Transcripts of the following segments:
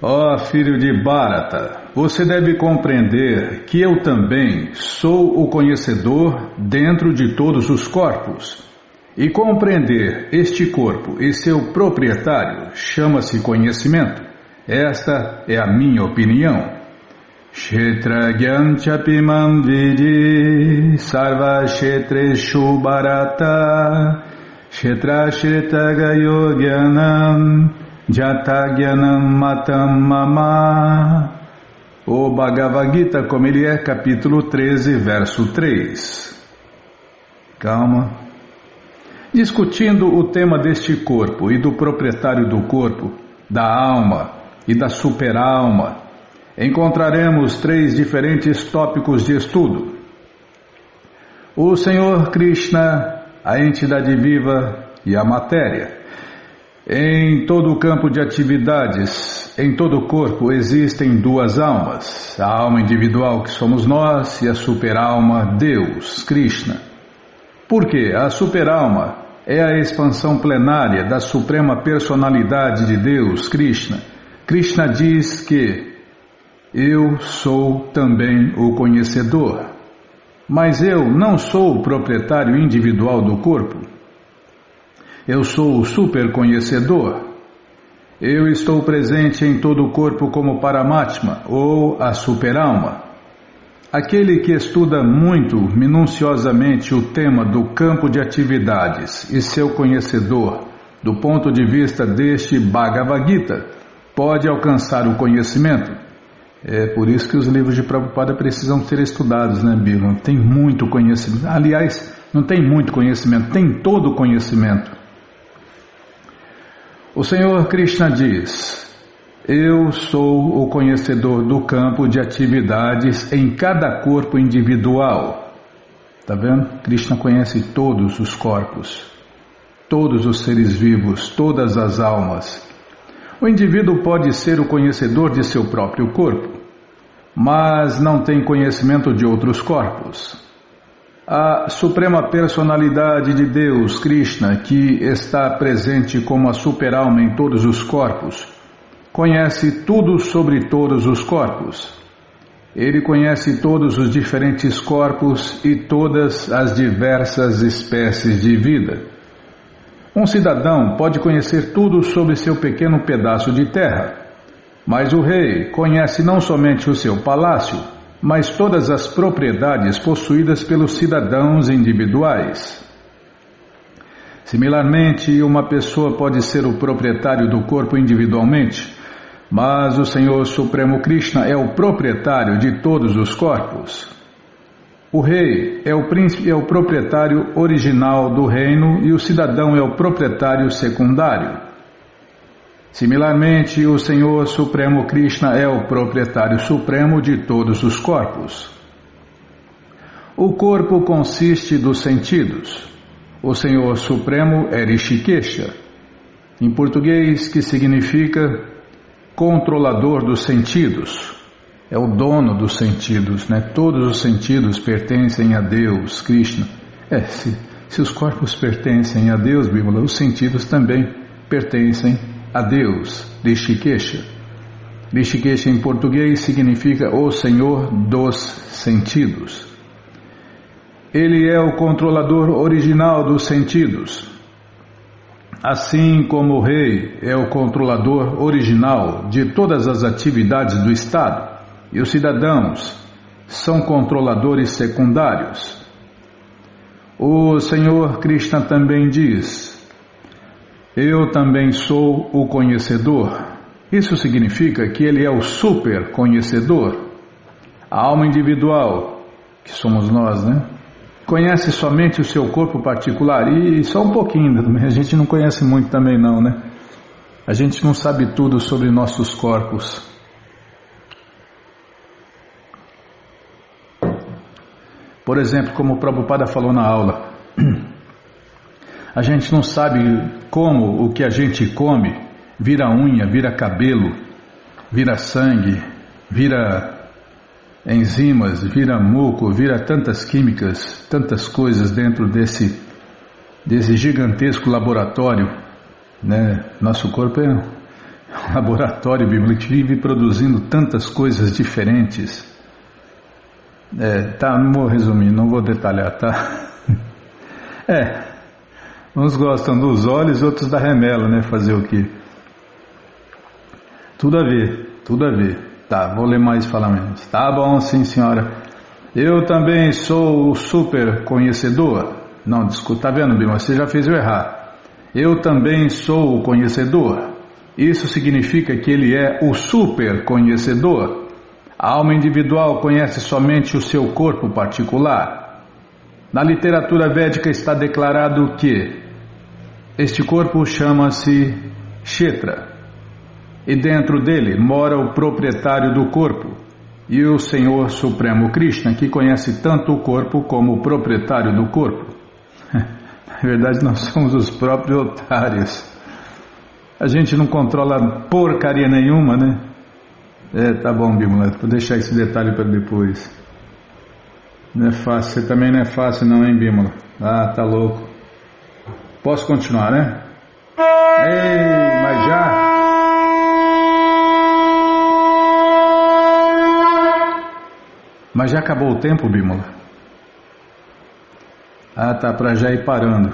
Ó filho de Bharata, você deve compreender que eu também sou o conhecedor dentro de todos os corpos. E compreender este corpo e seu proprietário chama-se conhecimento. Esta é a minha opinião. Kshetragyan chapimam vidi sarva kshetreshu Bharata kshetrashritaga gyanam jatagyanam matam mama. O Bhagavad Gita, como ele é, capítulo 13, verso 3. Calma. Discutindo o tema deste corpo e do proprietário do corpo, da alma e da superalma, encontraremos 3 diferentes tópicos de estudo. O Senhor Krishna, a entidade viva e a matéria. Em todo o campo de atividades, em todo o corpo existem 2 almas, a alma individual que somos nós e a superalma Deus, Krishna. Por quê? A superalma é a expansão plenária da suprema personalidade de Deus, Krishna. Krishna diz que eu sou também o conhecedor, mas eu não sou o proprietário individual do corpo. Eu sou o superconhecedor. Eu estou presente em todo o corpo como Paramatma, ou a superalma. Aquele que estuda muito minuciosamente o tema do campo de atividades e seu conhecedor, do ponto de vista deste Bhagavad Gita, pode alcançar o conhecimento. É por isso que os livros de Prabhupada precisam ser estudados, né, Bíblia? Tem muito conhecimento. Aliás, não tem muito conhecimento, tem todo o conhecimento. O Senhor Krishna diz: eu sou o conhecedor do campo de atividades em cada corpo individual. Está vendo? Krishna conhece todos os corpos, todos os seres vivos, todas as almas. O indivíduo pode ser o conhecedor de seu próprio corpo, mas não tem conhecimento de outros corpos. A Suprema Personalidade de Deus, Krishna, que está presente como a superalma em todos os corpos, conhece tudo sobre todos os corpos. Ele conhece todos os diferentes corpos e todas as diversas espécies de vida. Um cidadão pode conhecer tudo sobre seu pequeno pedaço de terra, mas o rei conhece não somente o seu palácio, mas todas as propriedades possuídas pelos cidadãos individuais. Similarmente, uma pessoa pode ser o proprietário do corpo individualmente, mas o Senhor Supremo Krishna é o proprietário de todos os corpos. O rei é o príncipe, é o proprietário original do reino e o cidadão é o proprietário secundário. Similarmente, o Senhor Supremo Krishna é o proprietário supremo de todos os corpos. O corpo consiste dos sentidos. O Senhor Supremo é Rishikesha, em português, que significa controlador dos sentidos. É o dono dos sentidos, né? Todos os sentidos pertencem a Deus, Krishna. Se os corpos pertencem a Deus, Bíblia, os sentidos também pertencem a Deus, Rishikesha. Rishikesha em português significa o Senhor dos sentidos. Ele é o controlador original dos sentidos. Assim como o rei é o controlador original de todas as atividades do Estado, e os cidadãos são controladores secundários. O Senhor Krishna também diz: eu também sou o conhecedor. Isso significa que ele é o super conhecedor. A alma individual, que somos nós, né? Conhece somente o seu corpo particular e só um pouquinho, a gente não conhece muito também não, né? A gente não sabe tudo sobre nossos corpos. Por exemplo, como o Prabhupada falou na aula, a gente não sabe como o que a gente come vira unha, vira cabelo, vira sangue, vira enzimas, vira muco, vira tantas químicas, tantas coisas dentro desse gigantesco laboratório, né? Nosso corpo Um laboratório, Bíblia, que vive produzindo tantas coisas diferentes. Não vou resumir, não vou detalhar, tá? Uns gostam dos olhos, outros da remela, né? Fazer o quê? Tudo a ver, tudo a ver. Tá, vou ler mais e falar menos. Tá bom, sim, senhora. Eu também sou o super conhecedor. Não, desculpa, tá vendo, Bíblia? Você já fez eu errar. Eu também sou o conhecedor. Isso significa que ele é o super conhecedor. A alma individual conhece somente o seu corpo particular. Na literatura védica está declarado que este corpo chama-se Kshetra, e dentro dele mora o proprietário do corpo e o Senhor Supremo Krishna, que conhece tanto o corpo como o proprietário do corpo. Na verdade, nós somos os próprios otários. A gente não controla porcaria nenhuma, né? Tá bom, Bímola, vou deixar esse detalhe para depois. Não é fácil, você também não é fácil não, hein, Bímola? Ah, tá louco. Posso continuar, né? Ei, mas já? Mas já acabou o tempo, Bímola? Ah, tá, para já ir parando.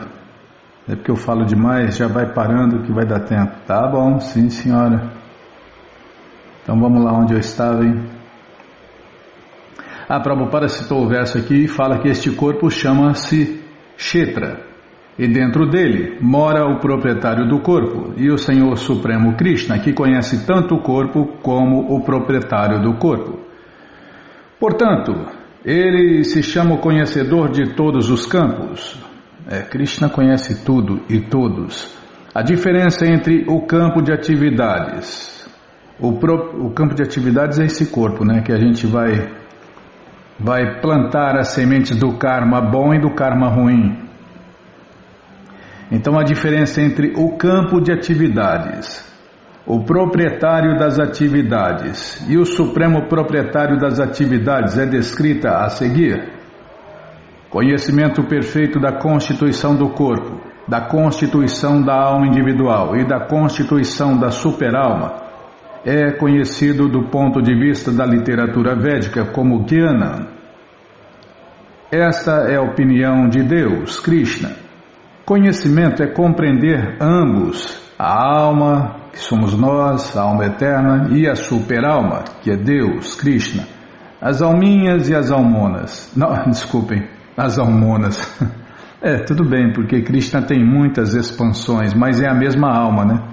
É porque eu falo demais, já vai parando que vai dar tempo. Tá bom, sim, senhora. Então vamos lá onde eu estava, hein? Prabhupada citou o verso aqui e fala que este corpo chama-se Kshetra, e dentro dele mora o proprietário do corpo e o Senhor Supremo Krishna, que conhece tanto o corpo como o proprietário do corpo. Portanto, ele se chama o conhecedor de todos os campos. Krishna conhece tudo e todos. A diferença entre o campo de atividades. O campo de atividades é esse corpo, né? Que a gente vai plantar as sementes do karma bom e do karma ruim. Então a diferença entre o campo de atividades, o proprietário das atividades e o supremo proprietário das atividades é descrita a seguir. Conhecimento perfeito da constituição do corpo, da constituição da alma individual e da constituição da superalma é conhecido do ponto de vista da literatura védica como Jnana. Esta é a opinião de Deus, Krishna. Conhecimento é compreender ambos, a alma, que somos nós, a alma eterna, e a superalma, que é Deus, Krishna. As alminhas e as almonas. Não, desculpem, as almonas. Tudo bem, porque Krishna tem muitas expansões, mas é a mesma alma, né?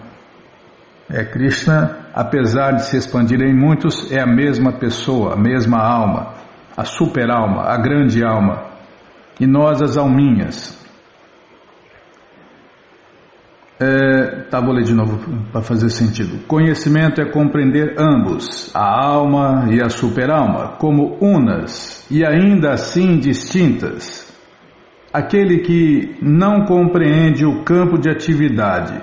Krishna, apesar de se expandir em muitos, é a mesma pessoa, a mesma alma, a superalma, a grande alma. E nós as alminhas. Vou ler de novo para fazer sentido. Conhecimento é compreender ambos, a alma e a superalma, como unas e ainda assim distintas. Aquele que não compreende o campo de atividade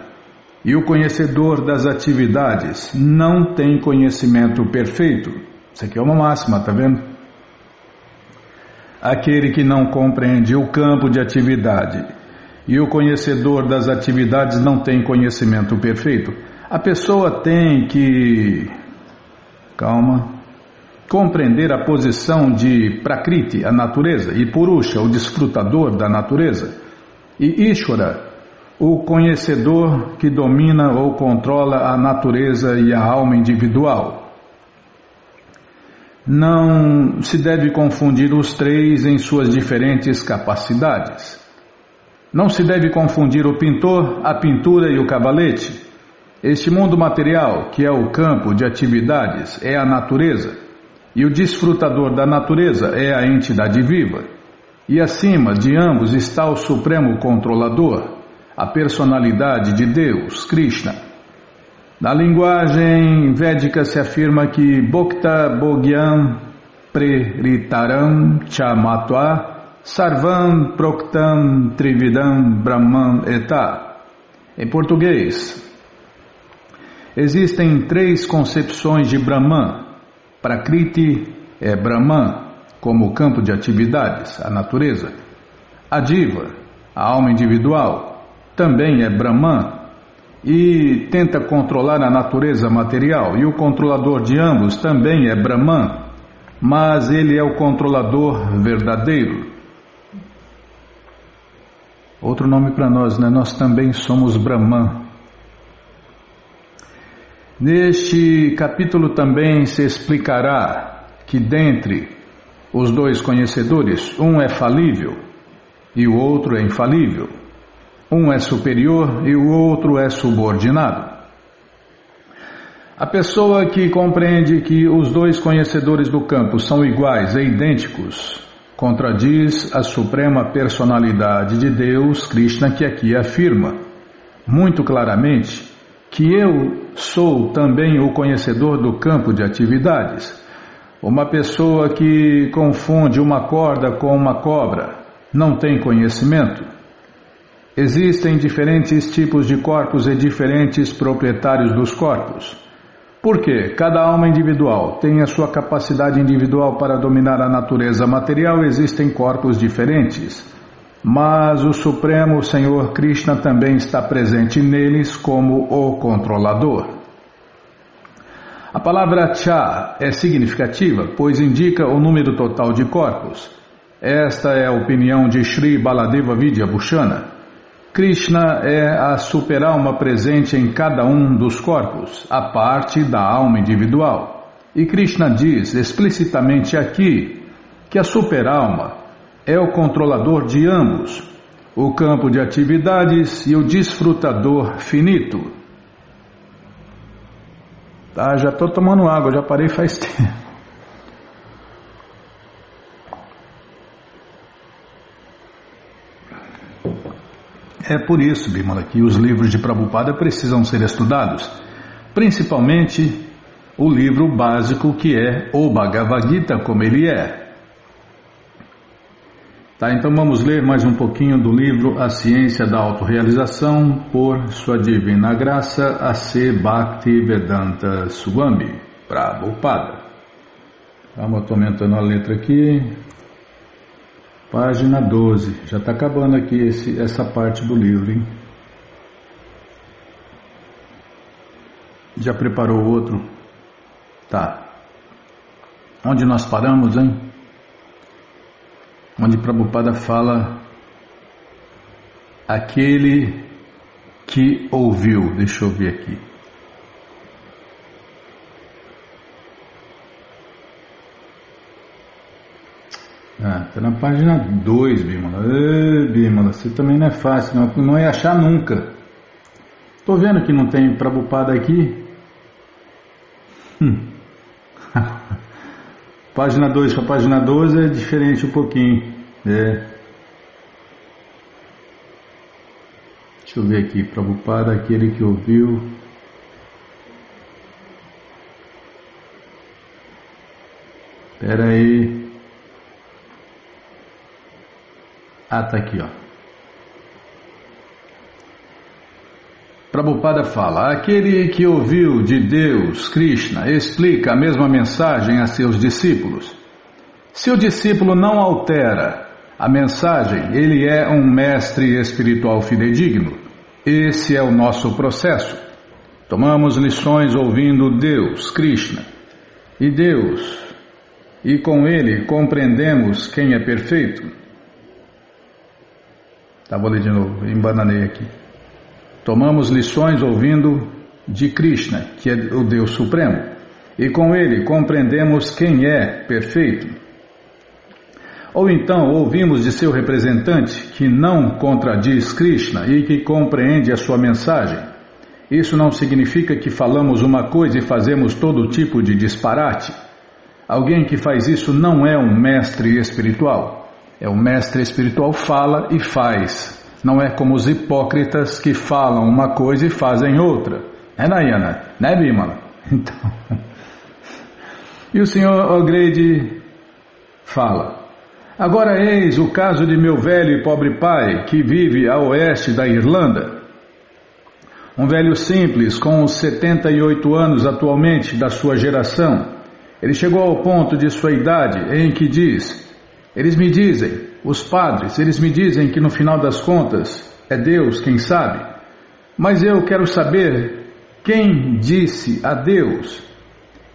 e o conhecedor das atividades não tem conhecimento perfeito. Isso aqui é uma máxima, tá vendo? Aquele que não compreende o campo de atividade e o conhecedor das atividades não tem conhecimento perfeito. A pessoa tem que, compreender a posição de Prakriti, a natureza, e Purusha, o desfrutador da natureza, e Ishvara, o conhecedor que domina ou controla a natureza e a alma individual. Não se deve confundir os três em suas diferentes capacidades. Não se deve confundir o pintor, a pintura e o cavalete. Este mundo material, que é o campo de atividades, é a natureza, e o desfrutador da natureza é a entidade viva. E acima de ambos está o Supremo Controlador, a personalidade de Deus, Krishna. Na linguagem védica se afirma que Bhokta Bhogyam Preritaram Chamatva Sarvam Proktam Trividam Brahman Eta. Em português, existem três concepções de Brahman. Prakriti é Brahman, como o campo de atividades, a natureza. A Diva, a alma individual, também é Brahman. e tenta controlar a natureza material, e o controlador de ambos também é Brahman, mas ele é o controlador verdadeiro. Outro nome para nós, né? Nós também somos Brahman. Neste capítulo também se explicará que dentre os dois conhecedores, um é falível e o outro é infalível. Um é superior e o outro é subordinado. A pessoa que compreende que os dois conhecedores do campo são iguais e idênticos, contradiz a suprema personalidade de Deus, Krishna, que aqui afirma muito claramente que eu sou também o conhecedor do campo de atividades. Uma pessoa que confunde uma corda com uma cobra não tem conhecimento. Existem diferentes tipos de corpos e diferentes proprietários dos corpos. Por quê? Cada alma individual tem a sua capacidade individual para dominar a natureza material, existem corpos diferentes. Mas o Supremo Senhor Krishna também está presente neles como o controlador. A palavra Cha é significativa, pois indica o número total de corpos. Esta é a opinião de Sri Baladeva Vidyabhushana. Krishna é a super-alma presente em cada um dos corpos, a parte da alma individual. E Krishna diz explicitamente aqui que a super-alma é o controlador de ambos, o campo de atividades e o desfrutador finito. Tá, já estou tomando água, já parei faz tempo. É por isso, Bimala, que os livros de Prabhupada precisam ser estudados, principalmente o livro básico que é o Bhagavad Gita, como ele é. Tá, então vamos ler mais um pouquinho do livro A Ciência da Autorrealização, por Sua Divina Graça, A.C. Bhaktivedanta Swami Prabhupada. Vamos aumentando a letra aqui. Página 12, já está acabando aqui essa parte do livro, hein? Já preparou o outro? Tá. Onde nós paramos, hein? Onde Prabhupada fala aquele que ouviu. Deixa eu ver aqui. Está na página 2, Bimala. Bimala, você também não é fácil, não ia achar nunca. Estou vendo que não tem Prabhupada aqui. Página 2 para página 12 é diferente um pouquinho. Deixa eu ver aqui. Prabhupada, aquele que ouviu. Espera aí. Ah, tá aqui, ó. Prabhupada fala: aquele que ouviu de Deus, Krishna, explica a mesma mensagem a seus discípulos. Se o discípulo não altera a mensagem, ele é um mestre espiritual fidedigno. Esse é o nosso processo. Tomamos lições ouvindo Deus, Krishna, e com ele compreendemos quem é perfeito. Tá, vou ler de novo, embananei aqui. Tomamos lições ouvindo de Krishna, que é o Deus Supremo, e com ele compreendemos quem é perfeito. Ou então ouvimos de seu representante que não contradiz Krishna e que compreende a sua mensagem. Isso não significa que falamos uma coisa e fazemos todo tipo de disparate. Alguém que faz isso não é um mestre espiritual. O mestre espiritual fala e faz. Não é como os hipócritas que falam uma coisa e fazem outra. É, Nayana? Né, Bimala? Então. E o senhor O'Grady fala: agora eis o caso de meu velho e pobre pai, que vive a oeste da Irlanda. Um velho simples, com 78 anos atualmente da sua geração. Ele chegou ao ponto de sua idade em que diz: eles me dizem, os padres, eles me dizem que no final das contas é Deus quem sabe. Mas eu quero saber quem disse a Deus.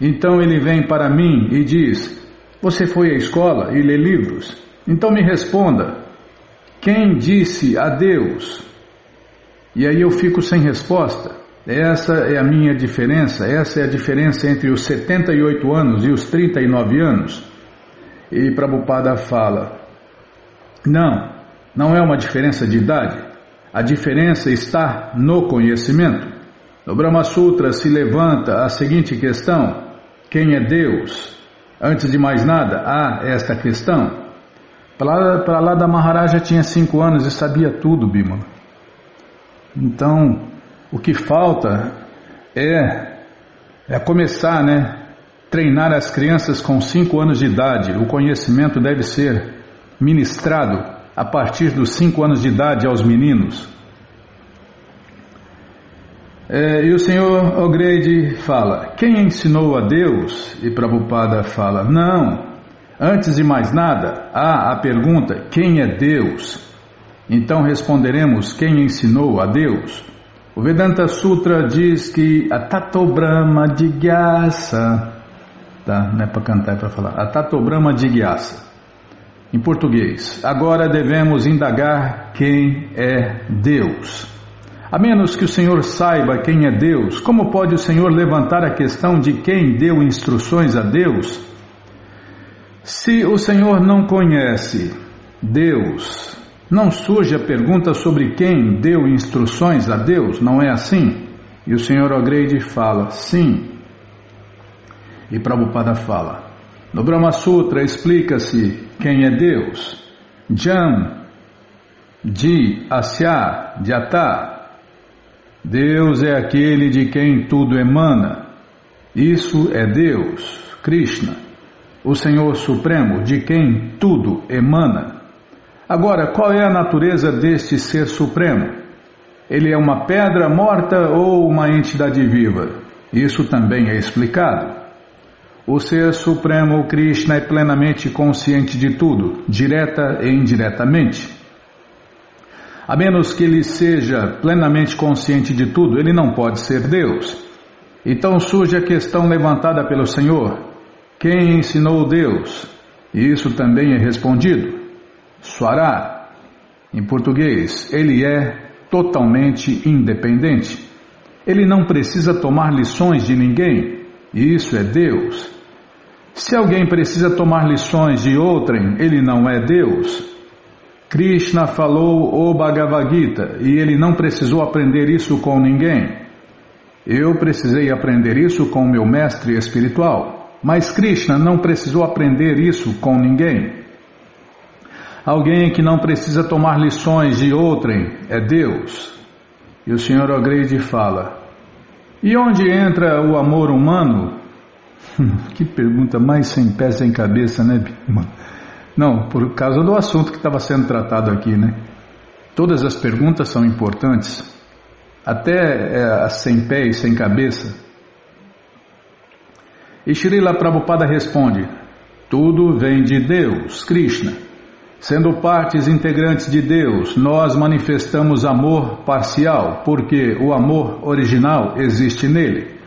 Então ele vem para mim e diz: você foi à escola e lê livros? Então me responda, quem disse a Deus? E aí eu fico sem resposta. Essa é a minha diferença, essa é a diferença entre os 78 anos e os 39 anos. E Prabhupada fala, não é uma diferença de idade, a diferença está no conhecimento. No Brahma Sutra se levanta a seguinte questão, quem é Deus? Antes de mais nada, há esta questão. Para lá da Maharaja tinha 5 anos e sabia tudo, Bimala. Então, o que falta é começar, treinar as crianças com 5 anos de idade. O conhecimento deve ser ministrado a partir dos 5 anos de idade aos meninos. E o senhor O'Grady fala, quem ensinou a Deus? E Prabhupada fala, não, antes de mais nada, há a pergunta, quem é Deus? Então responderemos, quem ensinou a Deus? O Vedanta Sutra diz que a Tato Brahma Jigyasa, tá? Não é para cantar, é para falar, a Tato Brahma Jigyasa, em português, agora devemos indagar quem é Deus. A menos que o Senhor saiba quem é Deus, como pode o Senhor levantar a questão de quem deu instruções a Deus? Se o Senhor não conhece Deus, não surge a pergunta sobre quem deu instruções a Deus, não é assim? E o Senhor O'Grady fala, sim. E Prabhupada fala, no Brahma Sutra explica-se quem é Deus. Jam, Ji, Asya, Jata. Deus é aquele de quem tudo emana. Isso é Deus, Krishna, o Senhor Supremo, de quem tudo emana. Agora, qual é a natureza deste Ser Supremo? Ele é uma pedra morta ou uma entidade viva? Isso também é explicado. O Ser Supremo, Krishna, é plenamente consciente de tudo, direta e indiretamente. A menos que ele seja plenamente consciente de tudo, ele não pode ser Deus. Então surge a questão levantada pelo Senhor, quem ensinou Deus? E isso também é respondido. Swara, em português, ele é totalmente independente. Ele não precisa tomar lições de ninguém, e isso é Deus. Se alguém precisa tomar lições de outrem, ele não é Deus. Krishna falou o Bhagavad Gita, e ele não precisou aprender isso com ninguém. Eu precisei aprender isso com meu mestre espiritual, mas Krishna não precisou aprender isso com ninguém. Alguém que não precisa tomar lições de outrem é Deus. E o Sr. O'Grady fala, e onde entra o amor humano? Que pergunta mais sem pé, sem cabeça, né? Não, por causa do assunto que estava sendo tratado aqui, né? Todas as perguntas são importantes, até as sem pé e sem cabeça. E Srila Prabhupada responde, tudo vem de Deus, Krishna. Sendo partes integrantes de Deus, nós manifestamos amor parcial, porque o amor original existe nele.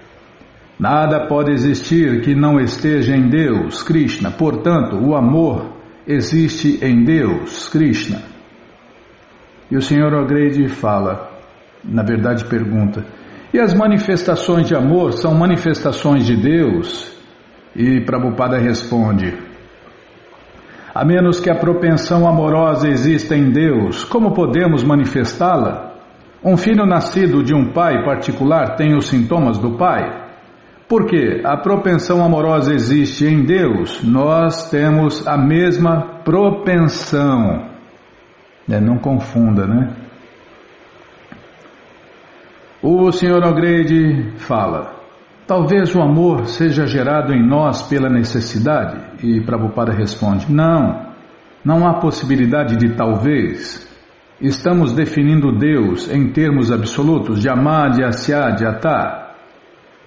Nada pode existir que não esteja em Deus, Krishna. Portanto, o amor existe em Deus, Krishna. E o Sr. O'Grady fala, na verdade pergunta, e as manifestações de amor são manifestações de Deus? E Prabhupada responde, a menos que a propensão amorosa exista em Deus, como podemos manifestá-la? Um filho nascido de um pai particular tem os sintomas do pai. Porque a propensão amorosa existe em Deus, nós temos a mesma propensão. Não confunda, né? O Sr. O'Grady fala, talvez o amor seja gerado em nós pela necessidade. E Prabhupada responde, não há possibilidade de talvez. Estamos definindo Deus em termos absolutos, de amar, de asya, de atá.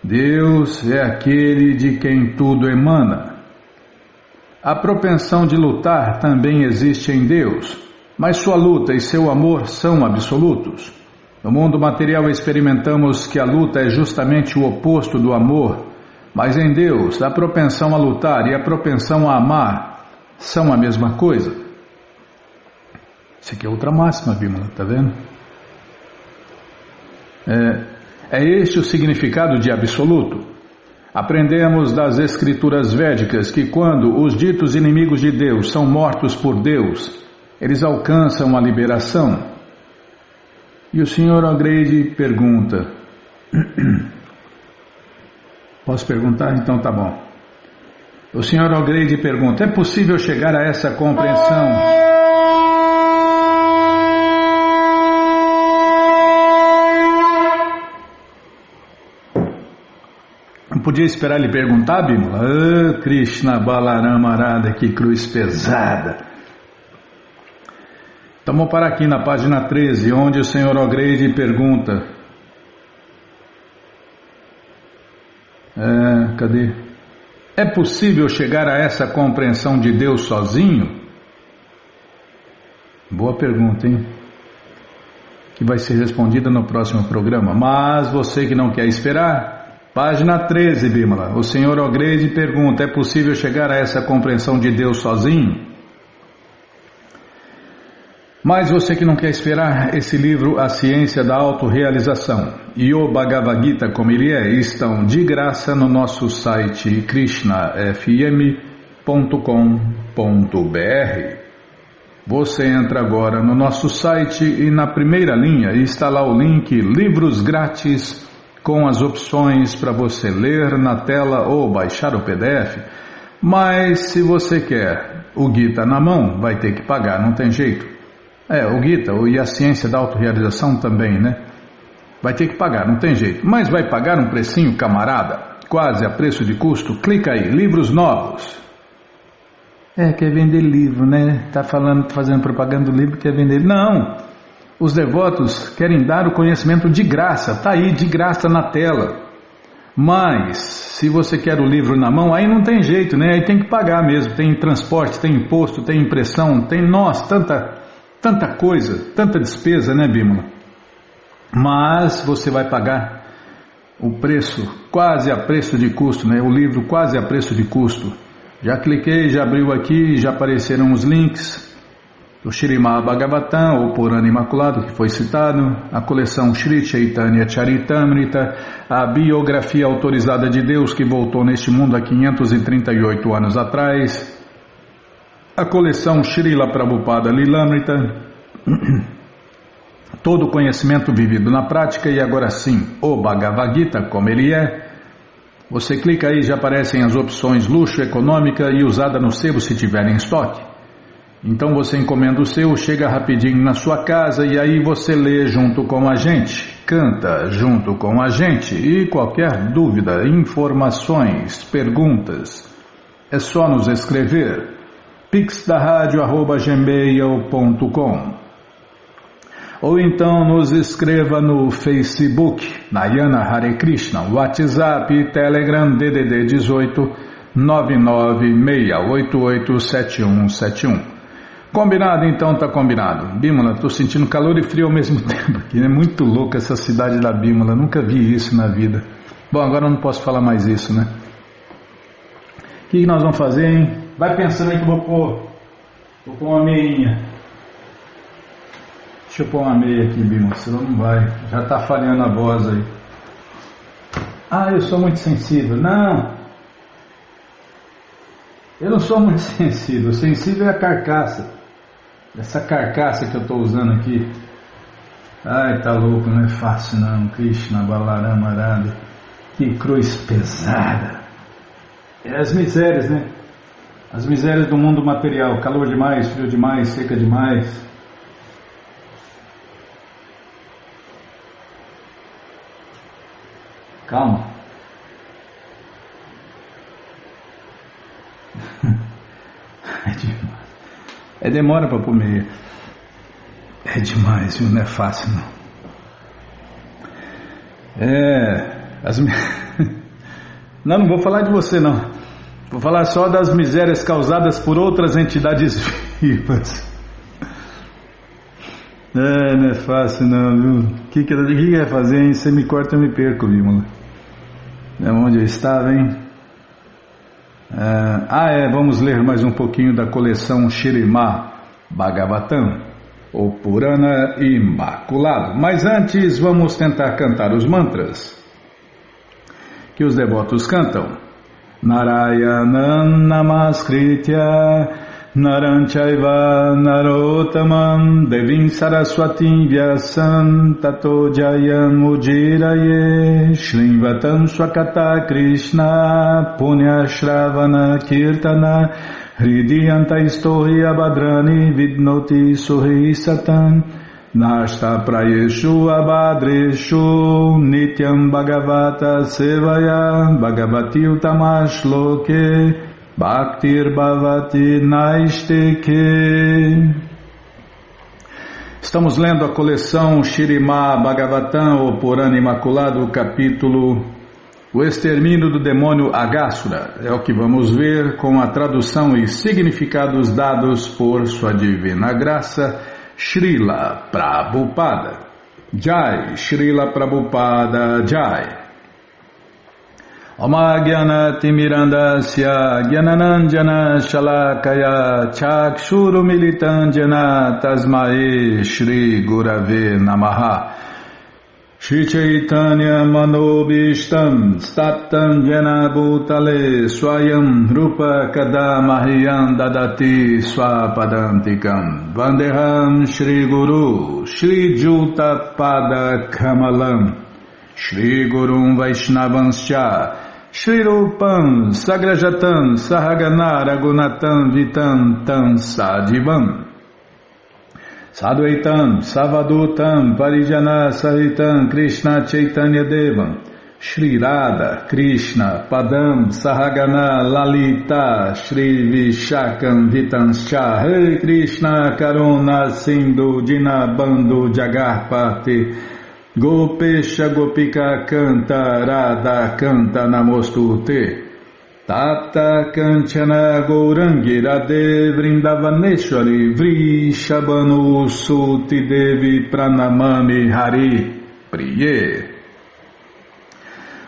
Deus é aquele de quem tudo emana. A propensão de lutar também existe em Deus, mas sua luta e seu amor são absolutos. No mundo material experimentamos que a luta é justamente o oposto do amor, mas em Deus a propensão a lutar e a propensão a amar são a mesma coisa. Isso aqui é outra máxima, Bímola, tá vendo? É este o significado de absoluto. Aprendemos das escrituras védicas que quando os ditos inimigos de Deus são mortos por Deus, eles alcançam a liberação. E o Sr. O'Grady pergunta... Posso perguntar? Então tá bom. O Sr. O'Grady pergunta: é possível chegar a essa compreensão? Não podia esperar ele perguntar, Bímola? Krishna Balarama Arada, que cruz pesada! Então vamos parar aqui na página 13, onde o Sr. O'Grady pergunta... Cadê? É possível chegar a essa compreensão de Deus sozinho? Boa pergunta, hein? Que vai ser respondida no próximo programa. Mas você que não quer esperar, página 13, Bímola. O Sr. O'Grady pergunta: é possível chegar a essa compreensão de Deus sozinho? Mas você que não quer esperar, esse livro, A Ciência da Autorrealização e o Bhagavad Gita como ele é, estão de graça no nosso site krishnafm.com.br. Você entra agora no nosso site e na primeira linha está lá o link Livros Grátis com as opções para você ler na tela ou baixar o PDF. Mas se você quer o Gita na mão, vai ter que pagar, não tem jeito. O Gita e a Ciência da Autorrealização também, né? Vai ter que pagar, não tem jeito. Mas vai pagar um precinho, camarada, quase a preço de custo. Clica aí, livros novos. Quer vender livro, né? Tá fazendo propaganda do livro, quer vender. Não! Os devotos querem dar o conhecimento de graça, tá aí, de graça na tela. Mas, se você quer o livro na mão, aí não tem jeito, né? Aí tem que pagar mesmo. Tem transporte, tem imposto, tem impressão, tem, tanta coisa, tanta despesa, né, Bímola? Mas você vai pagar o preço, quase a preço de custo, né? O livro quase a preço de custo. Já cliquei, já abriu aqui, já apareceram os links do Śrīmad Bhagavatam, o Purana Imaculado, que foi citado, a coleção Shri Chaitanya Charitamrita, a biografia autorizada de Deus que voltou neste mundo há 538 anos atrás, a coleção Srila Prabhupada Lilamrita, todo o conhecimento vivido na prática e agora sim, o Bhagavad Gita como ele é. Você clica aí, já aparecem as opções luxo, econômica e usada no sebo se tiver em estoque. Então você encomenda o seu, chega rapidinho na sua casa e aí você lê junto com a gente, canta junto com a gente e qualquer dúvida, informações, perguntas, é só nos escrever. pixdaradio@gmail.com ou então nos escreva no Facebook, Nayana Hare Krishna, WhatsApp, Telegram, DDD 18 996887171. Combinado? Então tá combinado. Bímola, tô sentindo calor e frio ao mesmo tempo aqui, é muito louca essa cidade da Bímola, nunca vi isso na vida. Bom, agora eu não posso falar mais isso, né? O que nós vamos fazer, hein? Vai pensando aí que eu vou pôr uma meinha. Deixa eu pôr uma meia aqui, Bímola, senão não vai. Já está falhando a voz aí. Eu sou muito sensível. Não! Eu não sou muito sensível. Sensível é a carcaça. Essa carcaça que eu estou usando aqui. Tá louco, não é fácil não. Krishna Balarama Arada. Que cruz pesada. É as misérias, né? As misérias do mundo material. Calor demais, frio demais, seca demais. Calma. É demora para comer. É demais, viu? Não é fácil, não. Não vou falar de você, não. Vou falar só das misérias causadas por outras entidades vivas. Não é fácil não, viu? O que vai fazer, hein? Você me corta, eu me perco, Bímola. É onde eu estava, hein? Vamos ler mais um pouquinho da coleção Śrīmad Bhagavatam, o Purana Imaculado. Mas antes, vamos tentar cantar os mantras que os devotos cantam. Narayanam Namaskritya Naram Chaiva Narottamam Devim Saraswatim Vyasam Tato Jayam Ujiraye Shrimvatam Swakata Krishna Punya Shravana Kirtana Hridiyanta Istohi Abhadrani Vidnoti Suhi Satan Nashta Prayeshu Abhadreshu Nityam Bhagavata Sevaya Bhagavati Utamash Loke Bhaktir Bhavati Naisteke. Estamos lendo a coleção Śrīmad Bhagavatam, o Purana Imaculado, capítulo O Extermínio do Demônio Aghasura. É o que vamos ver com a tradução e significados dados por Sua Divina Graça, Srila Prabhupada. Jai, Srila Prabhupada, Jai. Oma Gyanati Mirandasya Gyananandjana Shalakaya Chakshuru Militandjana Tasmae Shri Gurave Namaha Shri Chaitanya Manobishtam Staptam Jena Bhutale Swayam Rupa Kadamahyam Dadati Swapadantikam Vandeham Shri Guru Shri Juta Pada Kamalam Shri Gurum Vaishnavanscha Shri Rupam Sagrajatam Sahagana Ragunatam Vitam Tam Sadivam Sadvaitam Savadutam Parijana Sahitam Krishna Chaitanya Devam Shri Radha Krishna Padam Sahagana Lalita Shri Vishakam Vitanscha Hare Krishna Karuna Sindhu Dinabandhu Jagarpati Gopesha Gopika Canta Radha Canta Namostute Tata Kanchana Gourangi Radhe Vrindavaneshwari Vrishabhanu Suti Devi Pranamami Hari Priye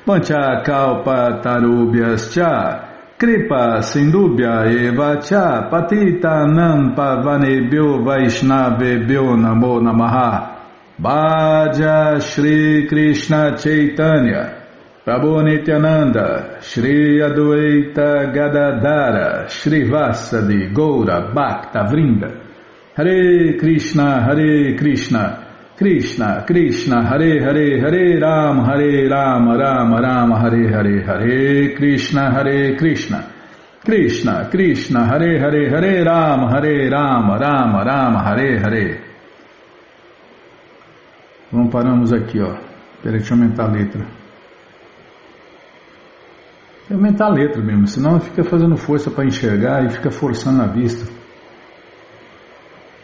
Pancha Kalpa Tarubhyas Cha Kripa Sindubhya Eva Cha Patita Nampa Vanebhyo Vaishnavebhyo Namo Namaha Bhaja Shri Krishna Chaitanya Prabhu Nityananda Shri Adwaita Gadadara Shri Vasadi Goura Bhakta Vrinda Hare Krishna Krishna Krishna Hare Hare Hare Rama Rama Rama Hare Hare Hare Krishna Krishna Krishna Hare Hare Hare Rama Rama Rama Hare Hare. Vamos, paramos aqui, ó. Peraí, deixa eu aumentar a letra. Tem que aumentar a letra mesmo, senão fica fazendo força para enxergar e fica forçando a vista.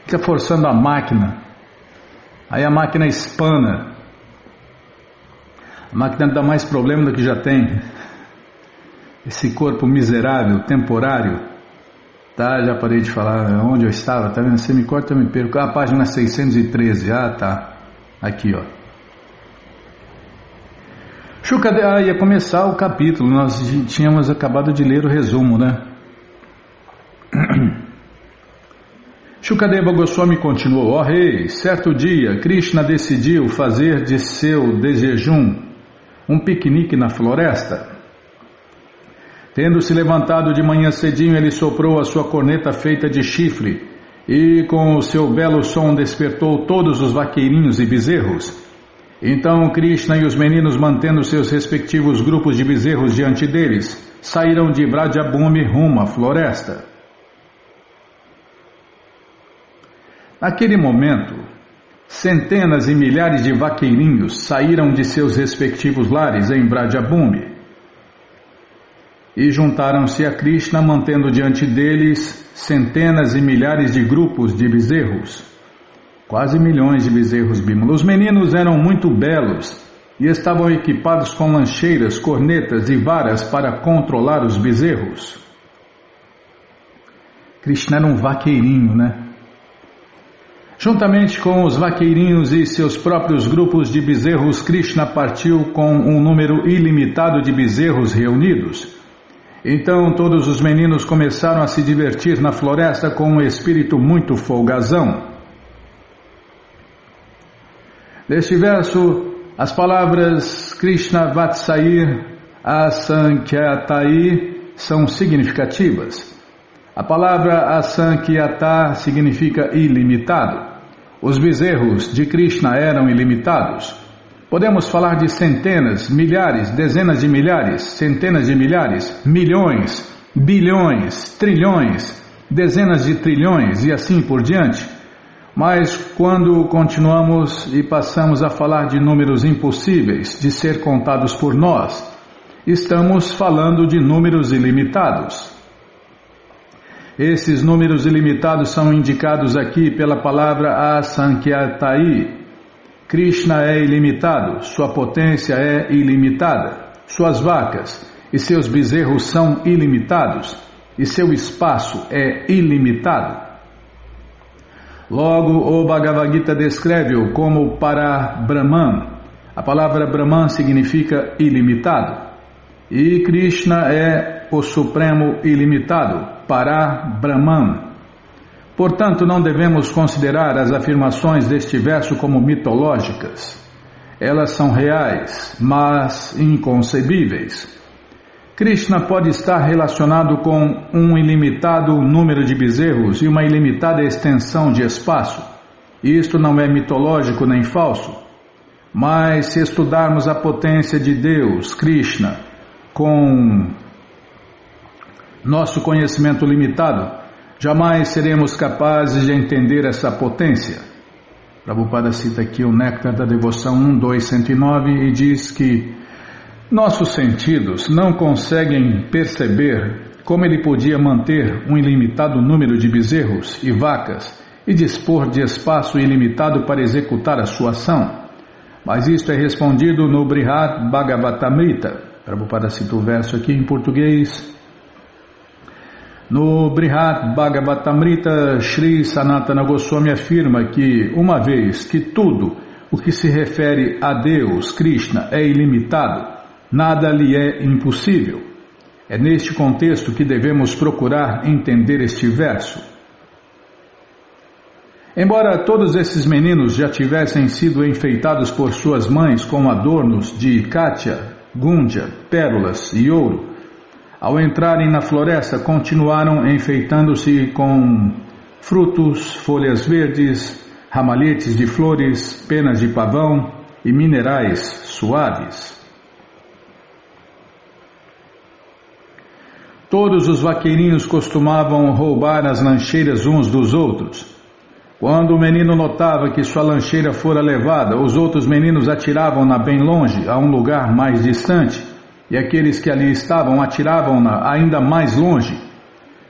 Fica forçando a máquina. Aí a máquina espana. A máquina dá mais problema do que já tem. Esse corpo miserável, temporário. Tá, já parei de falar onde eu estava, tá vendo? Você me corta, eu me perco. A página 613, tá. Aqui, ó. Shukadeva, ia começar o capítulo, nós tínhamos acabado de ler o resumo, né? Shukadeva Goswami continuou: ó rei, certo dia, Krishna decidiu fazer de seu desjejum um piquenique na floresta. Tendo se levantado de manhã cedinho, ele soprou a sua corneta feita de chifre e com o seu belo som despertou todos os vaqueirinhos e bezerros. Então Krishna e os meninos, mantendo seus respectivos grupos de bezerros diante deles, saíram de Vrajabhumi rumo à floresta. Naquele momento, centenas e milhares de vaqueirinhos saíram de seus respectivos lares em Vrajabhumi e juntaram-se a Krishna, mantendo diante deles centenas e milhares de grupos de bezerros, quase milhões de bezerros, Bímola. Os meninos eram muito belos e estavam equipados com lancheiras, cornetas e varas para controlar os bezerros. Krishna era um vaqueirinho, né? Juntamente com os vaqueirinhos e seus próprios grupos de bezerros, Krishna partiu com um número ilimitado de bezerros reunidos. Então todos os meninos começaram a se divertir na floresta com um espírito muito folgazão. Neste verso, as palavras Krishna Vatsair Asankyatai são significativas. A palavra Asankyata significa ilimitado. Os bezerros de Krishna eram ilimitados. Podemos falar de centenas, milhares, dezenas de milhares, centenas de milhares, milhões, bilhões, trilhões, dezenas de trilhões e assim por diante. Mas quando continuamos e passamos a falar de números impossíveis de ser contados por nós, estamos falando de números ilimitados. Esses números ilimitados são indicados aqui pela palavra Asankyatai. Krishna é ilimitado, sua potência é ilimitada, suas vacas e seus bezerros são ilimitados e seu espaço é ilimitado. Logo, o Bhagavad Gita descreve-o como Para-Brahman. A palavra Brahman significa ilimitado. E Krishna é o Supremo Ilimitado, Para-Brahman. Portanto, não devemos considerar as afirmações deste verso como mitológicas. Elas são reais, mas inconcebíveis. Krishna pode estar relacionado com um ilimitado número de bezerros e uma ilimitada extensão de espaço. Isto não é mitológico nem falso. Mas se estudarmos a potência de Deus, Krishna, com nosso conhecimento limitado, jamais seremos capazes de entender essa potência. Prabhupada cita aqui o Néctar da Devoção 1.2.109 e diz que nossos sentidos não conseguem perceber como ele podia manter um ilimitado número de bezerros e vacas e dispor de espaço ilimitado para executar a sua ação. Mas isto é respondido no Brihad Bhagavatamrita. Prabhupada cita o verso aqui em português. No Brihad Bhagavatamrita, Sri Sanatana Goswami afirma que, uma vez que tudo o que se refere a Deus, Krishna, é ilimitado, nada lhe é impossível. É neste contexto que devemos procurar entender este verso. Embora todos esses meninos já tivessem sido enfeitados por suas mães com adornos de Katya, Gundja, pérolas e ouro, ao entrarem na floresta continuaram enfeitando-se com frutos, folhas verdes, ramalhetes de flores, penas de pavão e minerais suaves. Todos os vaqueirinhos costumavam roubar as lancheiras uns dos outros. Quando o menino notava que sua lancheira fora levada, os outros meninos atiravam-na bem longe, a um lugar mais distante, e aqueles que ali estavam atiravam-na ainda mais longe.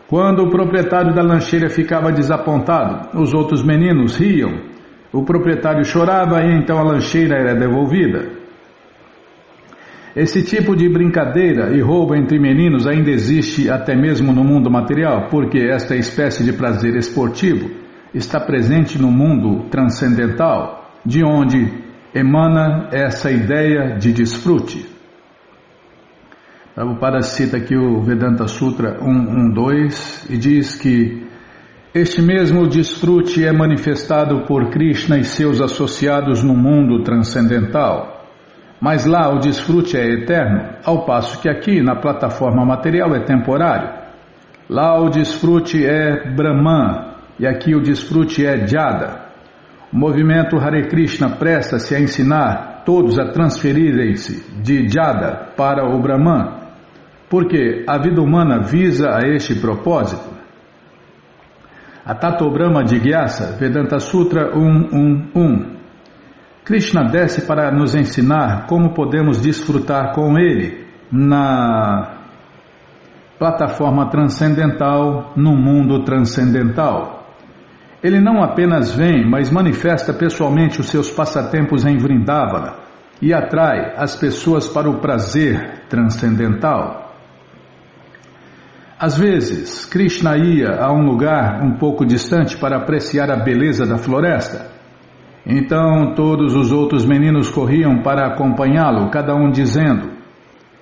Quando o proprietário da lancheira ficava desapontado, os outros meninos riam. O proprietário chorava e então a lancheira era devolvida. Esse tipo de brincadeira e roubo entre meninos ainda existe até mesmo no mundo material, porque esta espécie de prazer esportivo está presente no mundo transcendental, de onde emana essa ideia de desfrute. Prabhupada cita aqui o Vedanta Sutra 1.1.2 e diz que este mesmo desfrute é manifestado por Krishna e seus associados no mundo transcendental. Mas lá o desfrute é eterno, ao passo que aqui na plataforma material é temporário. Lá o desfrute é Brahman e aqui o desfrute é Jada. O movimento Hare Krishna presta-se a ensinar todos a transferirem-se de Jada para o Brahman, porque a vida humana visa a este propósito. A Tato Brahma Jigyasa, Vedanta Sutra 1.1.1. Krishna desce para nos ensinar como podemos desfrutar com ele na plataforma transcendental, no mundo transcendental. Ele não apenas vem, mas manifesta pessoalmente os seus passatempos em Vrindavana e atrai as pessoas para o prazer transcendental. Às vezes, Krishna ia a um lugar um pouco distante para apreciar a beleza da floresta. Então todos os outros meninos corriam para acompanhá-lo, cada um dizendo: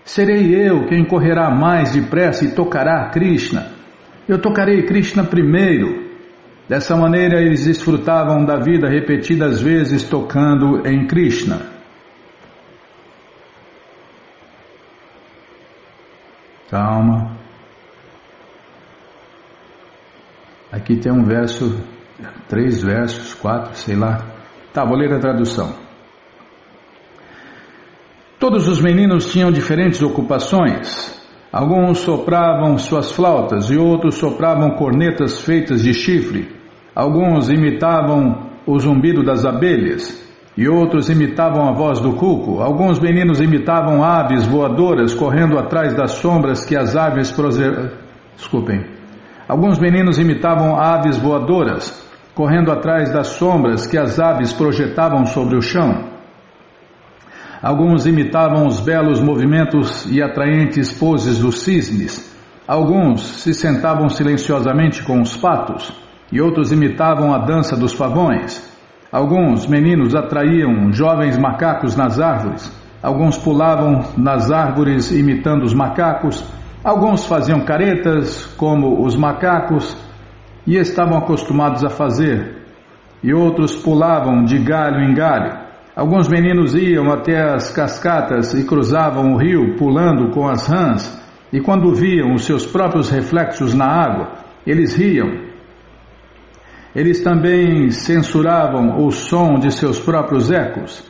serei eu quem correrá mais depressa e tocará Krishna. Eu tocarei Krishna primeiro. Dessa maneira eles desfrutavam da vida repetidas vezes tocando em Krishna. Calma. Aqui tem um verso, 3 versos, 4, sei lá. Tá, vou ler a tradução. Todos os meninos tinham diferentes ocupações. Alguns sopravam suas flautas e outros sopravam cornetas feitas de chifre. Alguns imitavam o zumbido das abelhas e outros imitavam a voz do cuco. Alguns meninos imitavam aves voadoras correndo atrás das sombras que as aves Alguns meninos imitavam aves voadoras correndo atrás das sombras que as aves projetavam sobre o chão. Alguns imitavam os belos movimentos e atraentes poses dos cisnes. Alguns se sentavam silenciosamente com os patos e outros imitavam a dança dos pavões. Alguns meninos atraíam jovens macacos nas árvores. Alguns pulavam nas árvores imitando os macacos. Alguns faziam caretas como os macacos e estavam acostumados a fazer. E outros pulavam de galho em galho. Alguns meninos iam até as cascatas e cruzavam o rio pulando com as rãs, e quando viam os seus próprios reflexos na água, eles riam. Eles também censuravam o som de seus próprios ecos.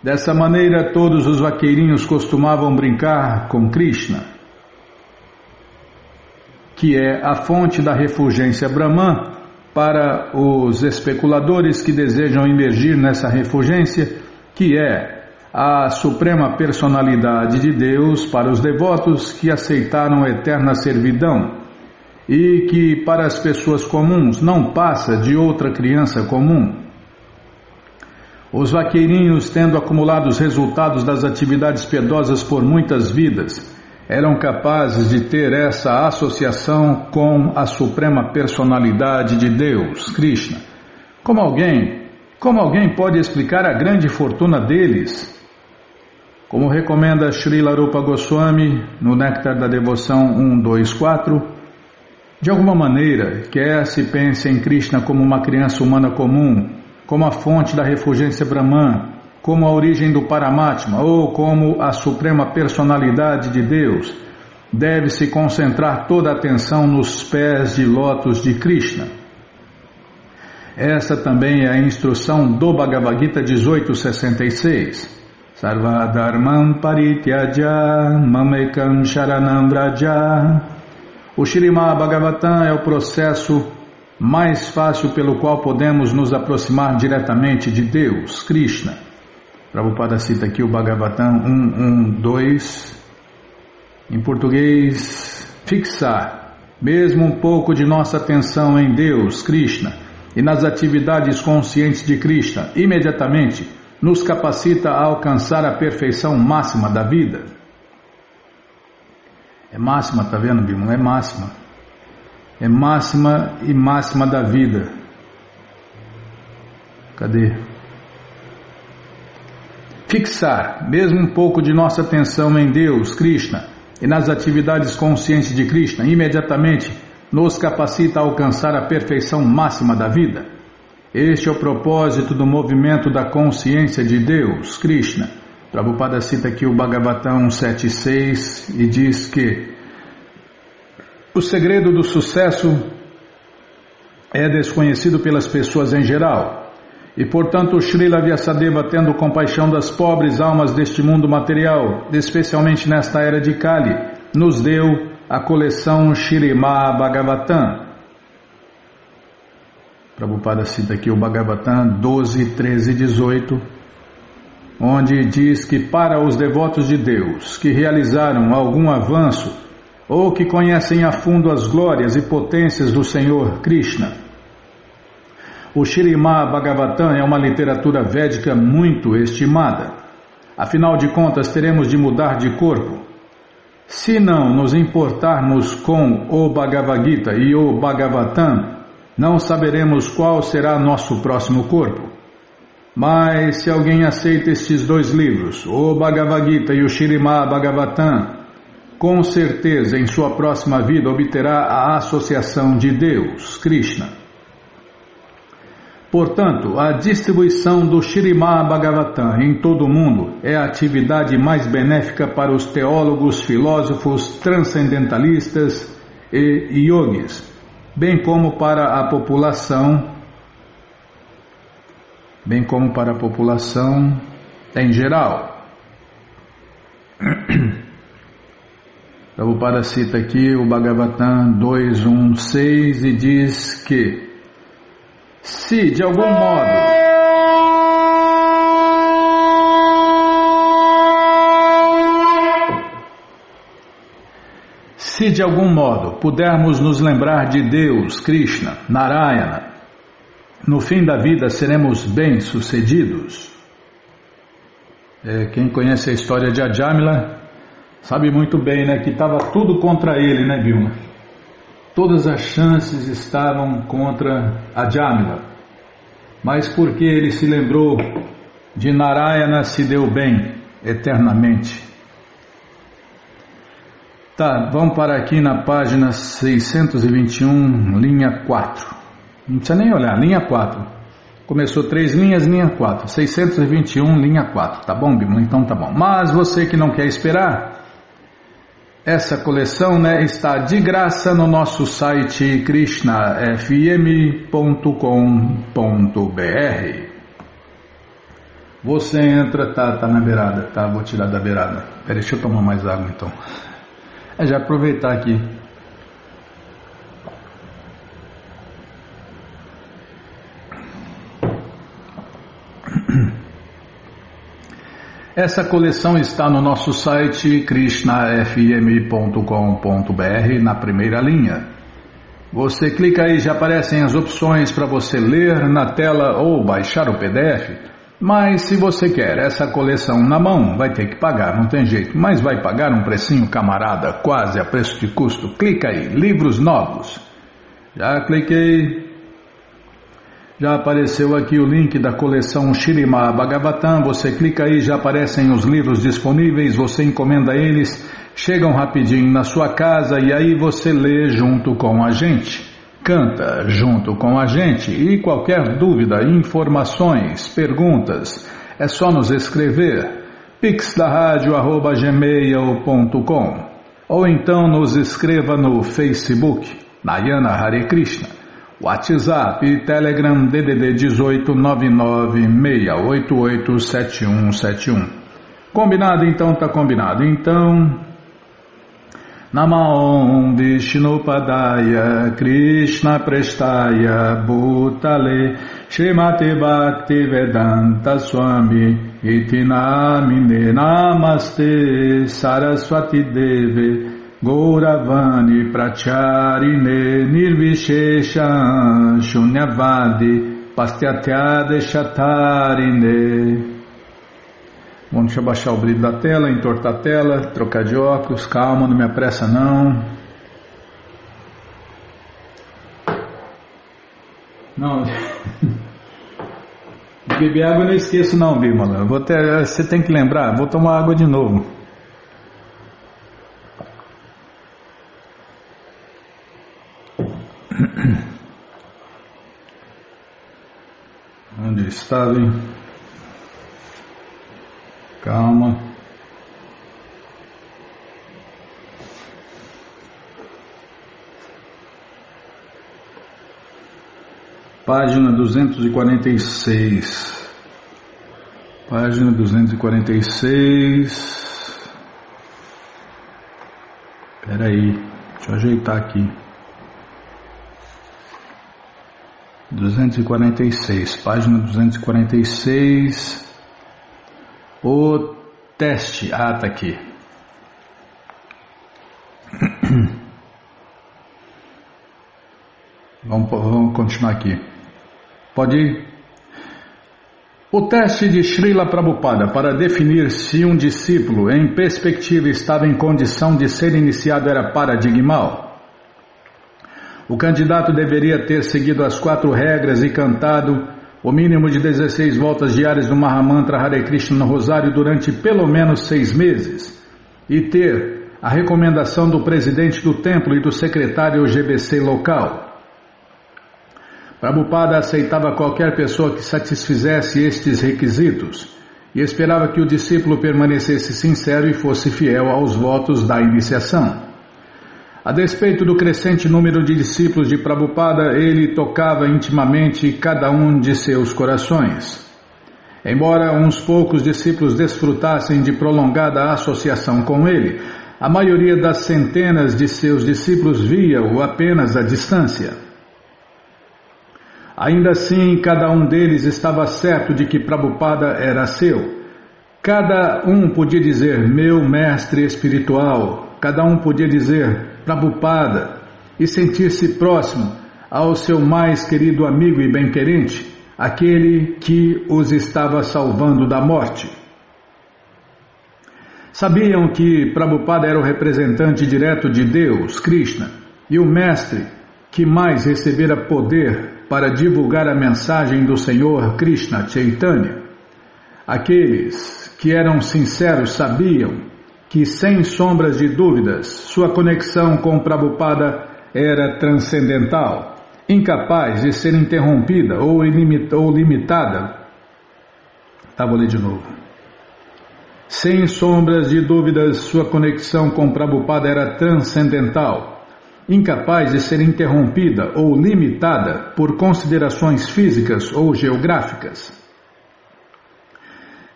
Dessa maneira, todos os vaqueirinhos costumavam brincar com Krishna, que é a fonte da refulgência Brahman para os especuladores que desejam imergir nessa refulgência, que é a suprema personalidade de Deus para os devotos que aceitaram a eterna servidão e que para as pessoas comuns não passa de outra criança comum. Os vaqueirinhos, tendo acumulado os resultados das atividades piedosas por muitas vidas, eram capazes de ter essa associação com a suprema personalidade de Deus, Krishna. Como alguém pode explicar a grande fortuna deles? Como recomenda Srila Rupa Goswami no Néctar da Devoção 124, de alguma maneira, quer se pense em Krishna como uma criança humana comum, como a fonte da refulgência Brahman, como a origem do Paramatma ou como a suprema personalidade de Deus, deve-se concentrar toda a atenção nos pés de lótus de Krishna. Esta também é a instrução do Bhagavad Gita 18.66. Sarva dharman parityajya mamekam sharanam vraja. O Śrīmad Bhagavatam é o processo mais fácil pelo qual podemos nos aproximar diretamente de Deus, Krishna. Prabhupada cita aqui o Bhagavatam 1.1.2. Em português, fixar mesmo um pouco de nossa atenção em Deus, Krishna, e nas atividades conscientes de Krishna, imediatamente nos capacita a alcançar a perfeição máxima da vida. É máxima, tá vendo, Bima? É máxima. É máxima e máxima da vida. Cadê? Fixar mesmo um pouco de nossa atenção em Deus, Krishna, e nas atividades conscientes de Krishna, imediatamente nos capacita a alcançar a perfeição máxima da vida. Este é o propósito do movimento da consciência de Deus, Krishna. Prabhupada cita aqui o Bhagavatam 1.7.6 e diz que o segredo do sucesso é desconhecido pelas pessoas em geral. E, portanto, Srila Vyasadeva, tendo compaixão das pobres almas deste mundo material, especialmente nesta era de Kali, nos deu a coleção Śrīmad Bhagavatam. Prabhupada cita aqui o Bhagavatam 12, 13 e 18, onde diz que para os devotos de Deus que realizaram algum avanço ou que conhecem a fundo as glórias e potências do Senhor Krishna, o Śrīmad Bhagavatam é uma literatura védica muito estimada. Afinal de contas, teremos de mudar de corpo. Se não nos importarmos com o Bhagavad Gita e o Bhagavatam, não saberemos qual será nosso próximo corpo. Mas se alguém aceita estes dois livros, o Bhagavad Gita e o Śrīmad Bhagavatam, com certeza em sua próxima vida obterá a associação de Deus, Krishna. Portanto, a distribuição do Śrīmad Bhagavatam em todo o mundo é a atividade mais benéfica para os teólogos, filósofos, transcendentalistas e yogis, bem como para a população em geral. Prabhupada cita aqui o Bhagavatam 2.1.6 e diz que se de algum modo pudermos nos lembrar de Deus, Krishna, Narayana, no fim da vida seremos bem-sucedidos. Quem conhece a história de Ajamila sabe muito bem, né, que estava tudo contra ele, né, Vilma? Todas as chances estavam contra Ajamila, mas porque ele se lembrou de Narayana, se deu bem eternamente. Tá, vamos parar aqui na página 621, linha 4. Não precisa nem olhar, linha 4. Começou 3 linhas, linha 4. 621, linha 4. Tá bom, Bíblia? Então tá bom. Mas você que não quer esperar, essa coleção, né, está de graça no nosso site krishnafm.com.br. Você entra, tá na beirada, tá? Vou tirar da beirada. Peraí, deixa eu tomar mais água então. Já aproveitar aqui. Essa coleção está no nosso site krishnafm.com.br na primeira linha. Você clica aí, já aparecem as opções para você ler na tela ou baixar o PDF. Mas se você quer essa coleção na mão, vai ter que pagar, não tem jeito. Mas vai pagar um precinho camarada, quase a preço de custo. Clica aí, livros novos. Já cliquei. Já apareceu aqui o link da coleção Śrīmad Bhagavatam, você clica aí, já aparecem os livros disponíveis, você encomenda eles, chegam rapidinho na sua casa e aí você lê junto com a gente, canta junto com a gente e qualquer dúvida, informações, perguntas, é só nos escrever pixdaradio@gmail.com ou então nos escreva no Facebook, Nayana Hare Krishna. WhatsApp e Telegram DDD 1899-688-7171. Combinado? Então tá combinado. Então, Namaon Vishnupadaya Krishna Prestaya Bhutale Srimate Bhaktivedanta Swami Iti Namine Namaste Saraswati Deve Gauravani Pracharine Nirvishesha Shunyavadi Pastyatya Chatarine. Bom, deixa eu baixar o brilho da tela, entortar a tela, trocar de óculos, calma, não me apressa não. Não, beber água eu não esqueço não, Bímola. Você tem que lembrar, vou tomar água de novo. Onde está, hein? Calma. Página 246. Página 246. Espera aí, deixa eu ajeitar aqui. 246, página 246. O teste. Ah, tá aqui. Vamos continuar aqui. Pode ir? O teste de Srila Prabhupada para definir se um discípulo em perspectiva estava em condição de ser iniciado era paradigmal. O candidato deveria ter seguido as 4 regras e cantado o mínimo de 16 voltas diárias do Mahamantra Hare Krishna no Rosário durante pelo menos 6 meses e ter a recomendação do presidente do templo e do secretário GBC local. Prabhupada aceitava qualquer pessoa que satisfizesse estes requisitos e esperava que o discípulo permanecesse sincero e fosse fiel aos votos da iniciação. A despeito do crescente número de discípulos de Prabhupada, ele tocava intimamente cada um de seus corações. Embora uns poucos discípulos desfrutassem de prolongada associação com ele, a maioria das centenas de seus discípulos via-o apenas à distância. Ainda assim, cada um deles estava certo de que Prabhupada era seu. Cada um podia dizer, meu mestre espiritual. Cada um podia dizer, Prabhupada, e sentir-se próximo ao seu mais querido amigo e bem-querente, aquele que os estava salvando da morte. Sabiam que Prabhupada era o representante direto de Deus, Krishna, e o mestre que mais recebera poder para divulgar a mensagem do Senhor Krishna Chaitanya. Aqueles que eram sinceros sabiam que, sem sombras de dúvidas, sua conexão com Prabhupada era transcendental, incapaz de ser interrompida ou limitada. Vou ler de novo. Sem sombras de dúvidas, sua conexão com Prabhupada era transcendental, incapaz de ser interrompida ou limitada por considerações físicas ou geográficas.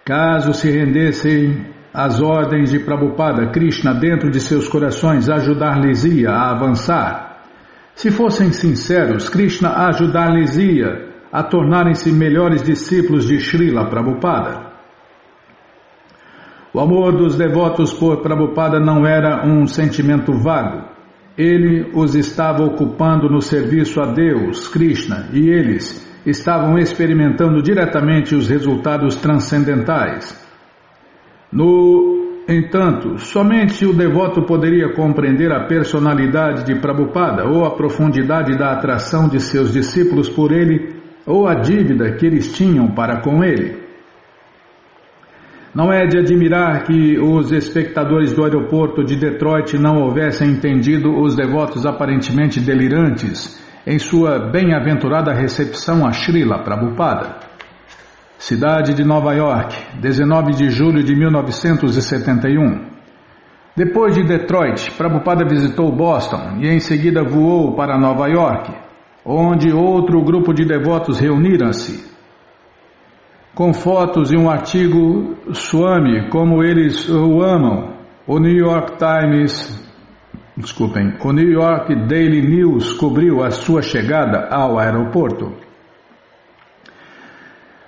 Caso se rendessem às ordens de Prabhupada, Krishna dentro de seus corações ajudar-lhes-ia a avançar. Se fossem sinceros, Krishna ajudar-lhes-ia a tornarem-se melhores discípulos de Srila Prabhupada. O amor dos devotos por Prabhupada não era um sentimento vago. Ele os estava ocupando no serviço a Deus, Krishna, e eles estavam experimentando diretamente os resultados transcendentais. No entanto, somente o devoto poderia compreender a personalidade de Prabhupada ou a profundidade da atração de seus discípulos por ele ou a dívida que eles tinham para com ele. Não é de admirar que os espectadores do aeroporto de Detroit não houvessem entendido os devotos aparentemente delirantes em sua bem-aventurada recepção a Srila Prabhupada. Cidade de Nova York, 19 de julho de 1971. Depois de Detroit, Prabhupada visitou Boston e em seguida voou para Nova York, onde outro grupo de devotos reuniram-se. Com fotos e um artigo Swami, como eles o amam, o New York Daily News cobriu a sua chegada ao aeroporto.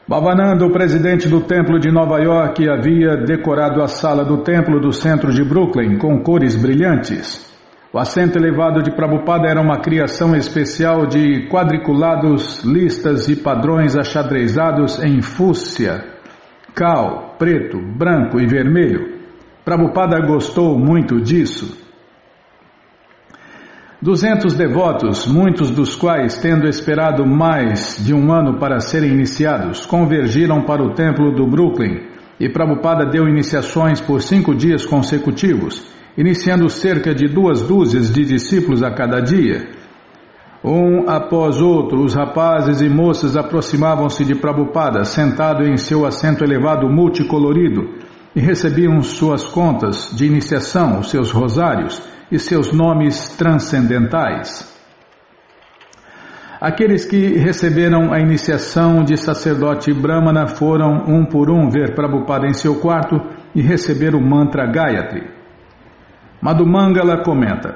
Bhavananda, o presidente do templo de Nova York, havia decorado a sala do templo do centro de Brooklyn com cores brilhantes. O assento elevado de Prabhupada era uma criação especial de quadriculados, listas e padrões achadrezados em fúcsia, cal, preto, branco e vermelho. Prabhupada gostou muito disso. 200 devotos, muitos dos quais tendo esperado mais de um ano para serem iniciados, convergiram para o templo do Brooklyn e Prabhupada deu iniciações por 5 dias consecutivos, iniciando cerca de 2 dúzias de discípulos a cada dia. Um após outro, os rapazes e moças aproximavam-se de Prabhupada, sentado em seu assento elevado multicolorido, e recebiam suas contas de iniciação, os seus rosários, e seus nomes transcendentais. Aqueles que receberam a iniciação de sacerdote Brahmana foram um por um ver Prabhupada em seu quarto e receber o mantra Gayatri. Madhumangala comenta: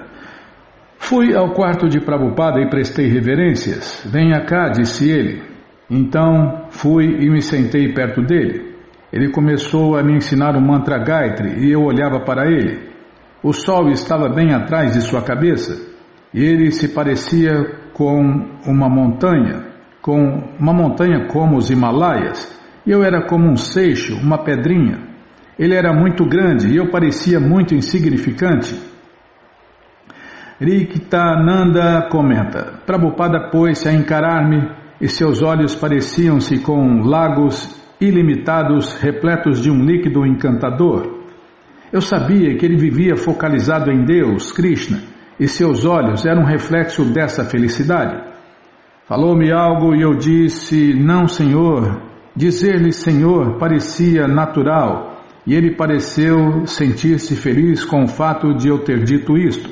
fui ao quarto de Prabhupada e prestei reverências. Venha cá, disse ele. Então fui e me sentei perto dele. Ele começou a me ensinar o mantra Gayatri e eu olhava para ele. O sol estava bem atrás de sua cabeça e ele se parecia com uma montanha como os Himalaias, e eu era como um seixo, uma pedrinha. Ele era muito grande e eu parecia muito insignificante. Riktananda comenta: Prabhupada pôs-se a encarar-me e seus olhos pareciam-se com lagos ilimitados repletos de um líquido encantador. Eu sabia que ele vivia focalizado em Deus, Krishna, e seus olhos eram um reflexo dessa felicidade. Falou-me algo e eu disse: não, Senhor. Dizer-lhe Senhor parecia natural e ele pareceu sentir-se feliz com o fato de eu ter dito isto.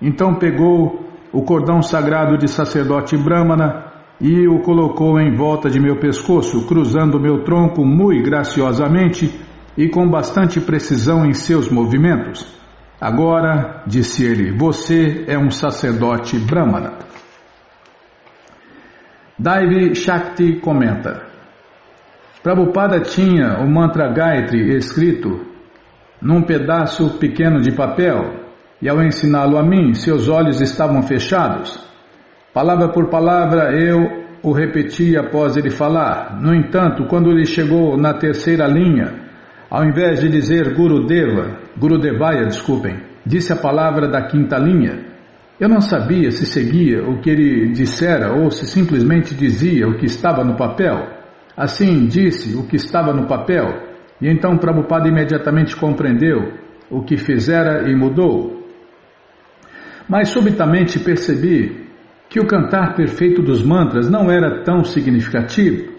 Então pegou o cordão sagrado de sacerdote Brahmana e o colocou em volta de meu pescoço, cruzando meu tronco muito graciosamente e com bastante precisão em seus movimentos. Agora, disse ele, você é um sacerdote Brahmana. Daivi Shakti comenta: Prabhupada tinha o mantra Gayatri escrito num pedaço pequeno de papel e ao ensiná-lo a mim, seus olhos estavam fechados. Palavra por palavra eu o repeti após ele falar. No entanto, quando ele chegou na terceira linha, ao invés de dizer Gurudevaya, disse a palavra da quinta linha. Eu não sabia se seguia o que ele dissera ou se simplesmente dizia o que estava no papel. Assim, disse o que estava no papel, e então Prabhupada imediatamente compreendeu o que fizera e mudou. Mas subitamente percebi que o cantar perfeito dos mantras não era tão significativo.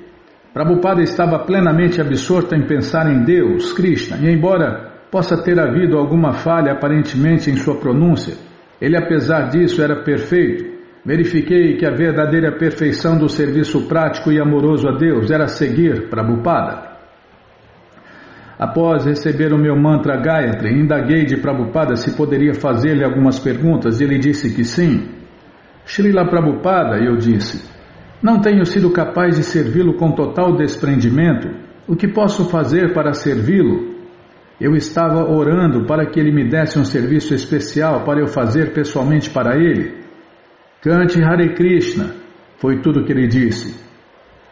Prabhupada estava plenamente absorto em pensar em Deus, Krishna, e embora possa ter havido alguma falha aparentemente em sua pronúncia, ele apesar disso era perfeito. Verifiquei que a verdadeira perfeição do serviço prático e amoroso a Deus era seguir Prabhupada. Após receber o meu mantra Gayatri, indaguei de Prabhupada se poderia fazer-lhe algumas perguntas e ele disse que sim. Srila Prabhupada, eu disse, não tenho sido capaz de servi-lo com total desprendimento. O que posso fazer para servi-lo? Eu estava orando para que ele me desse um serviço especial para eu fazer pessoalmente para ele. Cante Hare Krishna, foi tudo que ele disse.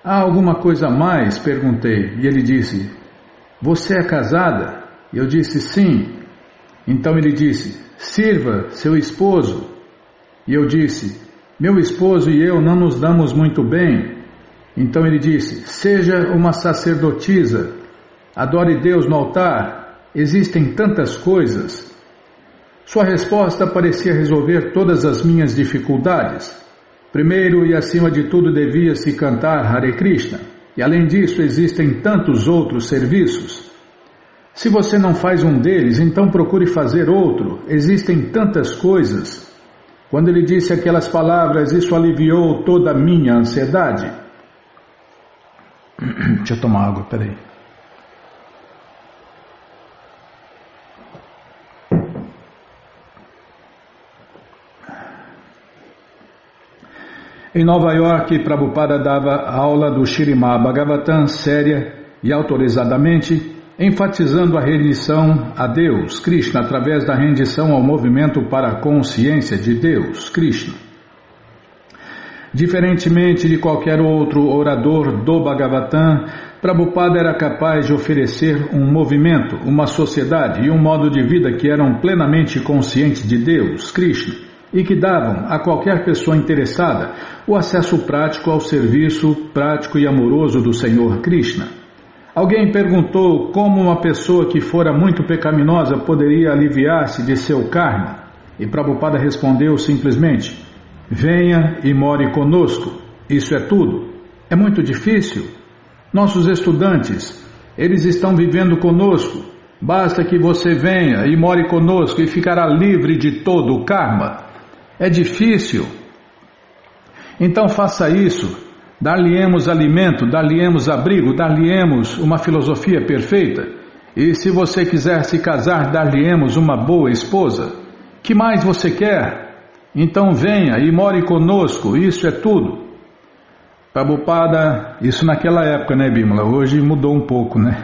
Há alguma coisa a mais? Perguntei, e ele disse, você é casada? Eu disse sim. Então ele disse, sirva seu esposo. E eu disse, meu esposo e eu não nos damos muito bem. Então ele disse, seja uma sacerdotisa, adore Deus no altar, existem tantas coisas. Sua resposta parecia resolver todas as minhas dificuldades. Primeiro e acima de tudo devia-se cantar Hare Krishna, e além disso existem tantos outros serviços. Se você não faz um deles, então procure fazer outro, existem tantas coisas. Quando ele disse aquelas palavras, isso aliviou toda a minha ansiedade. Deixa eu tomar água, peraí. Em Nova York, Prabhupada dava aula do Śrīmad Bhagavatam séria e autorizadamente, enfatizando a rendição a Deus, Krishna, através da rendição ao movimento para a consciência de Deus, Krishna. Diferentemente de qualquer outro orador do Bhagavatam, Prabhupada era capaz de oferecer um movimento, uma sociedade e um modo de vida que eram plenamente conscientes de Deus, Krishna, e que davam a qualquer pessoa interessada o acesso prático ao serviço prático e amoroso do Senhor Krishna. Alguém perguntou como uma pessoa que fora muito pecaminosa poderia aliviar-se de seu karma, e Prabhupada respondeu simplesmente, venha e more conosco, isso é tudo. É muito difícil. Nossos estudantes, eles estão vivendo conosco, basta que você venha e more conosco e ficará livre de todo o karma. É difícil. Então faça isso. Dar-lhe-emos alimento, dar-lhe-emos abrigo, dar-lhe-emos uma filosofia perfeita. E se você quiser se casar, dar-lhe-emos uma boa esposa. Que mais você quer? Então venha e more conosco, isso é tudo. Prabhupada, isso naquela época, né, Bimala? Hoje mudou um pouco, né?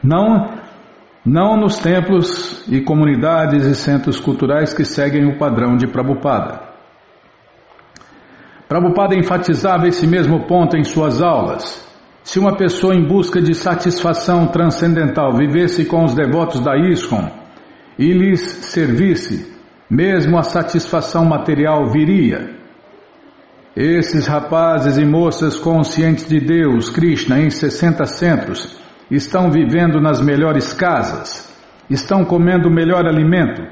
Não nos templos e comunidades e centros culturais que seguem o padrão de Prabhupada. Prabhupada enfatizava esse mesmo ponto em suas aulas. Se uma pessoa em busca de satisfação transcendental vivesse com os devotos da ISKCON e lhes servisse, mesmo a satisfação material viria. Esses rapazes e moças conscientes de Deus, Krishna, em 60 centros, estão vivendo nas melhores casas, estão comendo o melhor alimento,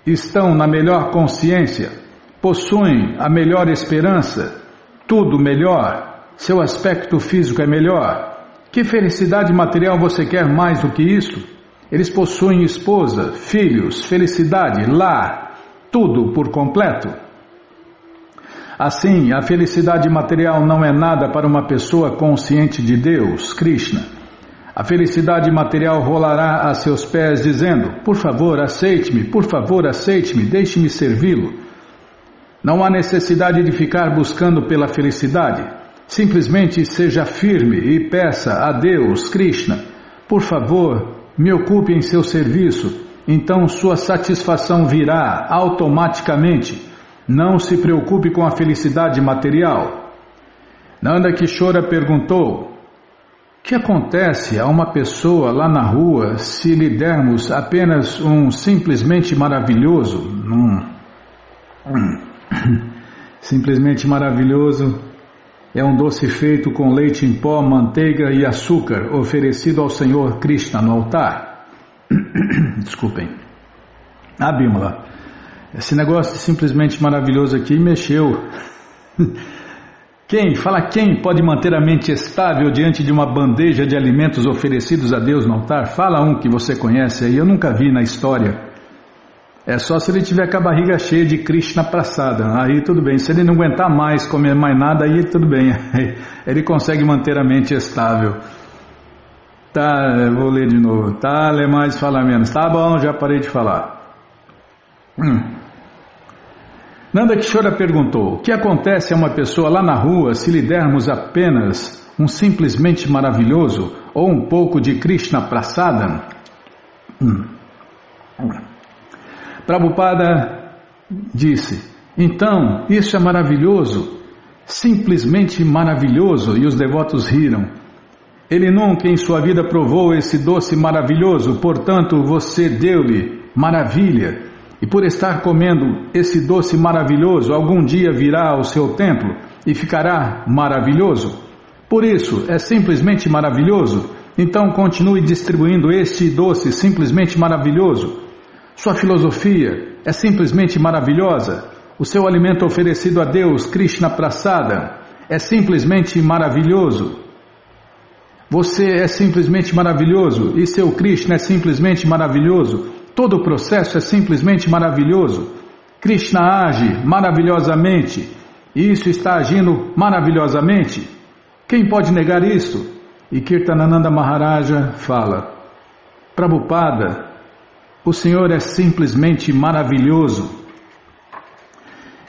estão na melhor consciência, possuem a melhor esperança, tudo melhor, seu aspecto físico é melhor. Que felicidade material você quer mais do que isso? Eles possuem esposa, filhos, felicidade, lar, tudo por completo. Assim, a felicidade material não é nada para uma pessoa consciente de Deus, Krishna. A felicidade material rolará a seus pés dizendo: por favor, aceite-me, deixe-me servi-lo. Não há necessidade de ficar buscando pela felicidade. Simplesmente seja firme e peça a Deus, Krishna: por favor, me ocupe em seu serviço. Então sua satisfação virá automaticamente. Não se preocupe com a felicidade material. Nanda Kishora perguntou: o que acontece a uma pessoa lá na rua se lhe dermos apenas um simplesmente maravilhoso? Simplesmente maravilhoso é um doce feito com leite em pó, manteiga e açúcar, oferecido ao Senhor Krishna no altar. Desculpem. Bímola, esse negócio de simplesmente maravilhoso aqui mexeu. Quem pode manter a mente estável diante de uma bandeja de alimentos oferecidos a Deus no altar? Fala um que você conhece aí, eu nunca vi na história. É só se ele tiver com a barriga cheia de Krishna Prasada, aí tudo bem. Se ele não aguentar mais comer mais nada, aí tudo bem. Ele consegue manter a mente estável. Tá, vou ler de novo. Tá, lê mais, fala menos. Tá bom, já parei de falar. Nanda Kishora perguntou: o que acontece a uma pessoa lá na rua se lhe dermos apenas um simplesmente maravilhoso ou um pouco de Krishna Prasada? Prabhupada disse: então, isso é maravilhoso, simplesmente maravilhoso, e os devotos riram. Ele nunca em sua vida provou esse doce maravilhoso, portanto você deu-lhe maravilha. E por estar comendo esse doce maravilhoso, algum dia virá ao seu templo e ficará maravilhoso. Por isso, é simplesmente maravilhoso. Então continue distribuindo este doce simplesmente maravilhoso. Sua filosofia é simplesmente maravilhosa. O seu alimento oferecido a Deus, Krishna Prasada, é simplesmente maravilhoso. Você é simplesmente maravilhoso e seu Krishna é simplesmente maravilhoso. Todo o processo é simplesmente maravilhoso. Krishna age maravilhosamente e isso está agindo maravilhosamente. Quem pode negar isso? E Kirtanananda Maharaja fala: Prabhupada, o Senhor é simplesmente maravilhoso.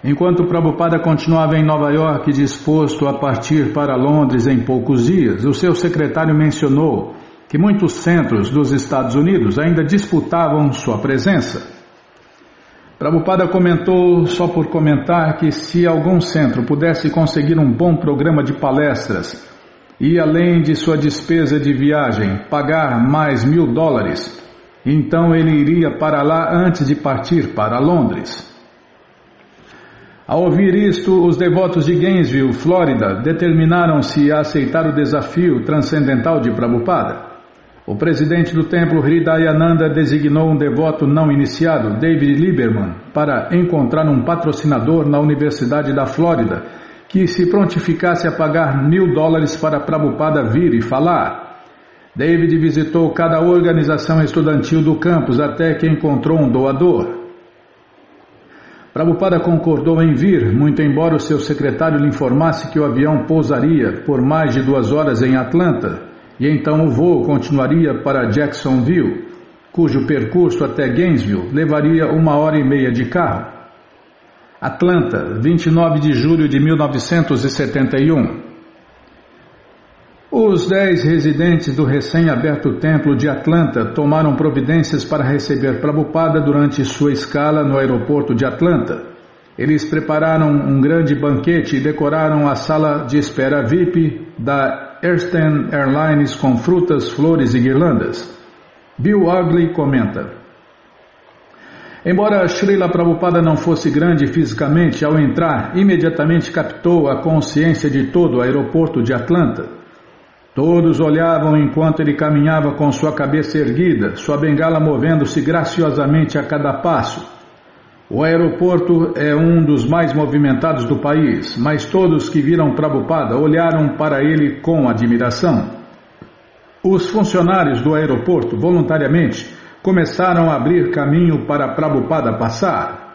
Enquanto Prabhupada continuava em Nova York disposto a partir para Londres em poucos dias, o seu secretário mencionou que muitos centros dos Estados Unidos ainda disputavam sua presença. Prabhupada comentou, só por comentar, que se algum centro pudesse conseguir um bom programa de palestras e, além de sua despesa de viagem, pagar mais $1.000, então ele iria para lá antes de partir para Londres. Ao ouvir isto, os devotos de Gainesville, Flórida, determinaram-se a aceitar o desafio transcendental de Prabhupada. O presidente do templo, Hridayananda, designou um devoto não iniciado, David Lieberman, para encontrar um patrocinador na Universidade da Flórida, que se prontificasse a pagar $1.000 para Prabhupada vir e falar. David visitou cada organização estudantil do campus até que encontrou um doador. Prabhupada concordou em vir, muito embora o seu secretário lhe informasse que o avião pousaria por mais de 2 horas em Atlanta, e então o voo continuaria para Jacksonville, cujo percurso até Gainesville levaria 1h30 de carro. Atlanta, 29 de julho de 1971. Os 10 residentes do recém-aberto templo de Atlanta tomaram providências para receber Prabhupada durante sua escala no aeroporto de Atlanta. Eles prepararam um grande banquete e decoraram a sala de espera VIP da Eastern Airlines com frutas, flores e guirlandas. Bill Ogley comenta: embora Srila Prabhupada não fosse grande fisicamente, ao entrar, imediatamente captou a consciência de todo o aeroporto de Atlanta. Todos olhavam enquanto ele caminhava com sua cabeça erguida, sua bengala movendo-se graciosamente a cada passo. O aeroporto é um dos mais movimentados do país, mas todos que viram Prabhupada olharam para ele com admiração. Os funcionários do aeroporto, voluntariamente, começaram a abrir caminho para Prabhupada passar.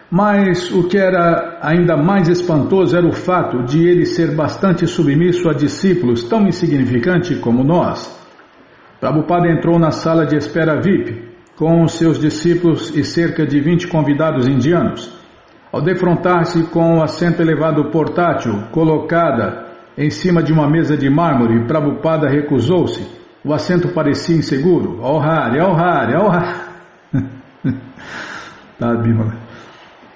Mas o que era ainda mais espantoso era o fato de ele ser bastante submisso a discípulos tão insignificantes como nós. Prabhupada entrou na sala de espera VIP com os seus discípulos e cerca de 20 convidados indianos. Ao defrontar-se com o assento elevado portátil colocada em cima de uma mesa de mármore, Prabhupada recusou-se. O assento parecia inseguro. Oh Hari, oh Hari, oh Hari. Tá, Bímola.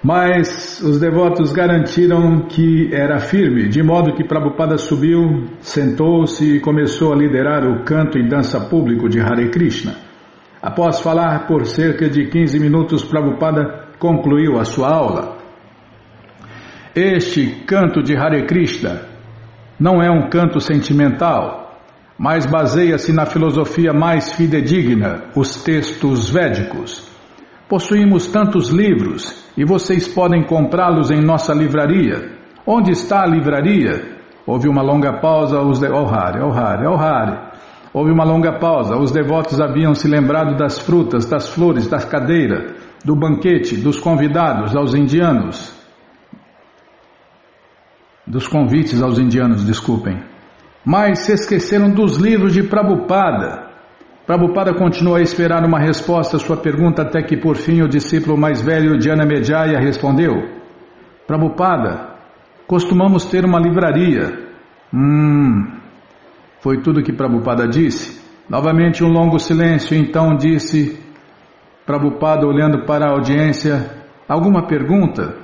Mas os devotos garantiram que era firme, de modo que Prabhupada subiu, sentou-se e começou a liderar o canto e dança público de Hare Krishna. Após falar por cerca de 15 minutos, Prabhupada concluiu a sua aula. Este canto de Hare Krishna não é um canto sentimental, mas baseia-se na filosofia mais fidedigna, os textos védicos. Possuímos tantos livros e vocês podem comprá-los em nossa livraria. Onde está a livraria? Houve uma longa pausa. Houve uma longa pausa. Os devotos haviam se lembrado das frutas, das flores, da cadeira, do banquete, dos convidados aos indianos. Dos convites aos indianos, desculpem. Mas se esqueceram dos livros de Prabhupada. Prabhupada continuou a esperar uma resposta à sua pergunta até que por fim o discípulo mais velho, Janamejaya, respondeu: Prabhupada, costumamos ter uma livraria. Foi tudo que Prabhupada disse. Novamente um longo silêncio, então disse Prabhupada olhando para a audiência: alguma pergunta?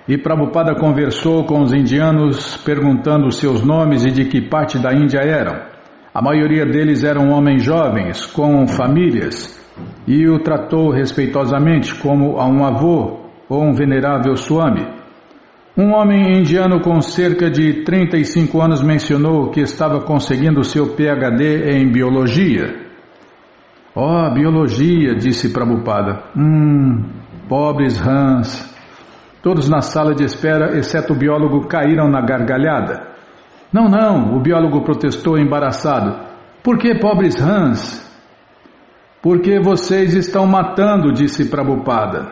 E Prabhupada conversou com os indianos perguntando os seus nomes e de que parte da Índia eram. A maioria deles eram homens jovens, com famílias, e o tratou respeitosamente como a um avô ou um venerável Swami. Um homem indiano com cerca de 35 anos mencionou que estava conseguindo seu PhD em biologia. Oh, biologia, disse Prabhupada. Pobres rãs. Todos na sala de espera, exceto o biólogo, caíram na gargalhada. Não, o biólogo protestou embaraçado. Por que pobres rãs? Porque vocês estão matando, disse Prabhupada.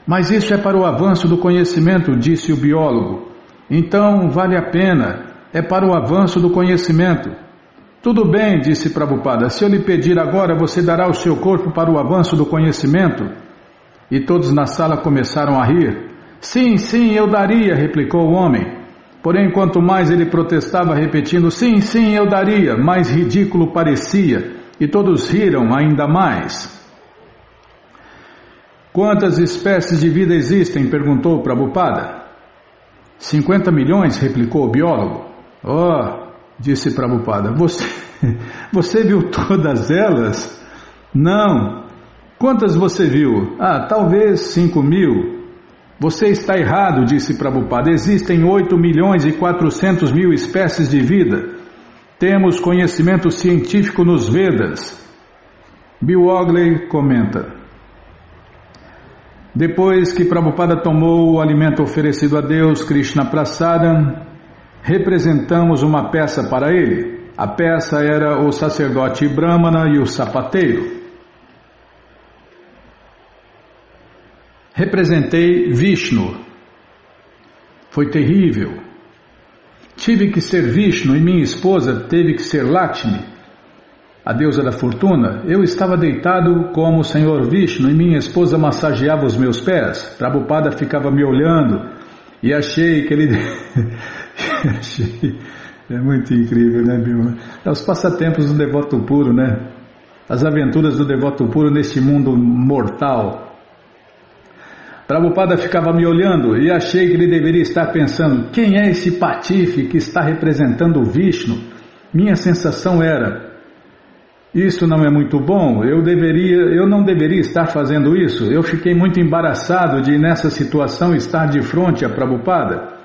Mas isso é para o avanço do conhecimento, disse o biólogo. Então vale a pena, é para o avanço do conhecimento. Tudo bem, disse Prabhupada, se eu lhe pedir agora, você dará o seu corpo para o avanço do conhecimento? E todos na sala começaram a rir. Sim, eu daria, replicou o homem. Porém, quanto mais ele protestava repetindo, sim, eu daria, mais ridículo parecia, e todos riram ainda mais. Quantas espécies de vida existem? Perguntou Prabhupada. 50 milhões, replicou o biólogo. Oh, disse Prabhupada, você viu todas elas? Não. Quantas você viu? Talvez 5.000. Você está errado, disse Prabhupada. Existem 8.400.000 espécies de vida. Temos conhecimento científico nos Vedas. Bill Ogley comenta: depois que Prabhupada tomou o alimento oferecido a Deus, Krishna Prasadam, representamos uma peça para ele. A peça era o sacerdote Brahmana e o sapateiro. Representei Vishnu. Foi terrível. Tive que ser Vishnu e minha esposa teve que ser Lakshmi, a deusa da fortuna. Eu estava deitado como o Senhor Vishnu e minha esposa massageava os meus pés. Prabhupada ficava me olhando e achei que ele... É muito incrível, né, Bima? É os passatempos do devoto puro, né? As aventuras do devoto puro neste mundo mortal. Prabhupada ficava me olhando e achei que ele deveria estar pensando: quem é esse patife que está representando o Vishnu? Minha sensação era: isso não é muito bom, eu não deveria estar fazendo isso. Eu fiquei muito embaraçado de nessa situação estar de frente a Prabhupada.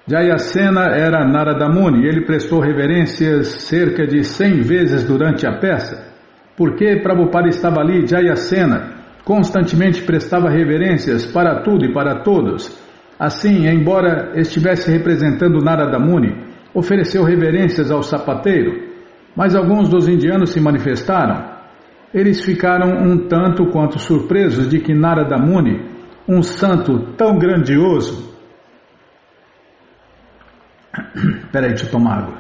Jayasena era Narada Muni e ele prestou reverências cerca de 100 vezes durante a peça. Porque Prabhupada estava ali, Jayasena constantemente prestava reverências para tudo e para todos. Assim, embora estivesse representando Narada Muni, ofereceu reverências ao sapateiro. Mas alguns dos indianos se manifestaram. Eles ficaram um tanto quanto surpresos de que Narada Muni, um santo tão grandioso... Peraí, deixa eu tomar água.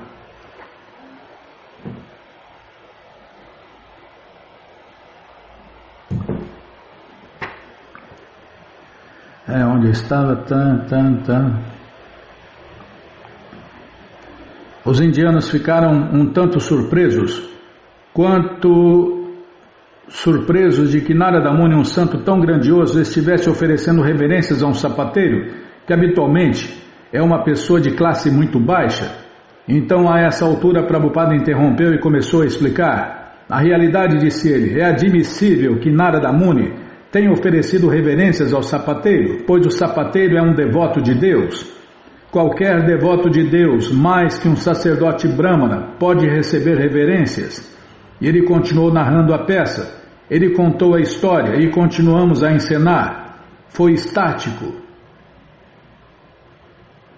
Onde eu estava? Os indianos ficaram um tanto surpresos, de que Narada Muni, um santo tão grandioso, estivesse oferecendo reverências a um sapateiro, que habitualmente é uma pessoa de classe muito baixa. Então, a essa altura, Prabhupada interrompeu e começou a explicar. A realidade, disse ele, é admissível que Narada Muni tenha oferecido reverências ao sapateiro, pois o sapateiro é um devoto de Deus. Qualquer devoto de Deus, mais que um sacerdote brahmana, pode receber reverências. E ele continuou narrando a peça. Ele contou a história e continuamos a encenar. Foi estático.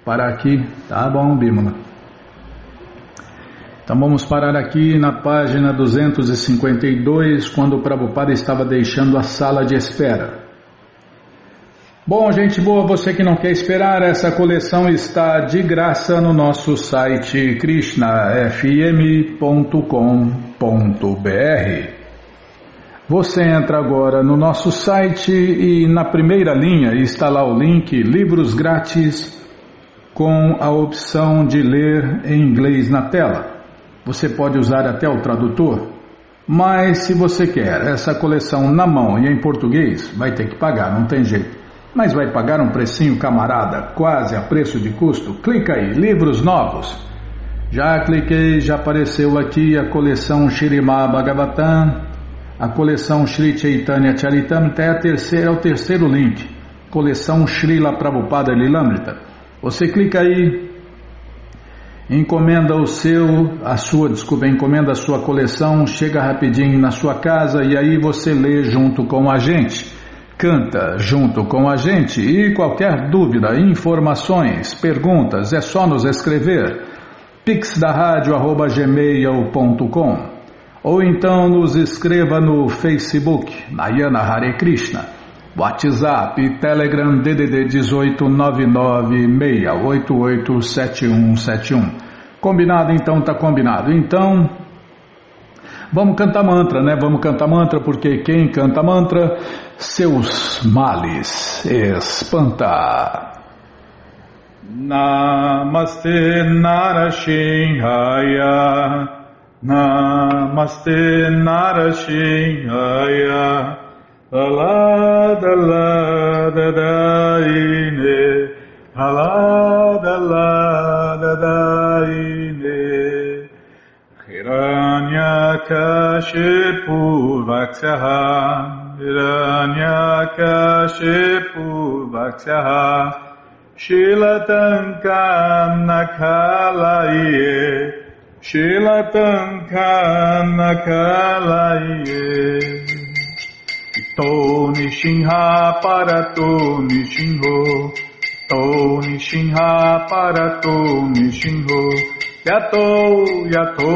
Parar aqui. Tá bom, Bímola. Então vamos parar aqui na página 252, quando o Prabhupada estava deixando a sala de espera. Bom, gente boa, você que não quer esperar, essa coleção está de graça no nosso site krishnafm.com.br. Você entra agora no nosso site e na primeira linha está lá o link Livros Grátis, com a opção de ler em inglês na tela. Você pode usar até o tradutor, mas se você quer essa coleção na mão e em português, vai ter que pagar, não tem jeito. Mas vai pagar um precinho, camarada, quase a preço de custo. Clica aí, livros novos. Já cliquei, já apareceu aqui a coleção Śrīmad Bhagavatam, a coleção Shri Chaitanya Charitamrita, é o terceiro link, coleção Srila Prabhupada Lilamrita. Você clica aí, encomenda a sua coleção, chega rapidinho na sua casa e aí você lê junto com a gente, canta junto com a gente. E qualquer dúvida, informações, perguntas, é só nos escrever pixdaradio@gmail.com ou então nos escreva no Facebook Nayana Hare Krishna, WhatsApp e Telegram DDD 18996887171. Combinado? Então tá combinado. Então vamos cantar mantra, né? Vamos cantar mantra, porque quem canta mantra, seus males espanta. Namaste Narashinhaya, Namaste Narashinhaya, Aladaladaine, Aladaladaine, Hiranyakashipu Vaksyaha, Hiranyakashipu Vaksyaha, Shilatankanakalaye, Shilatankanakalaye, To Nishinha Parato Nishinho, To Nishinha Parato Nishinho, Yato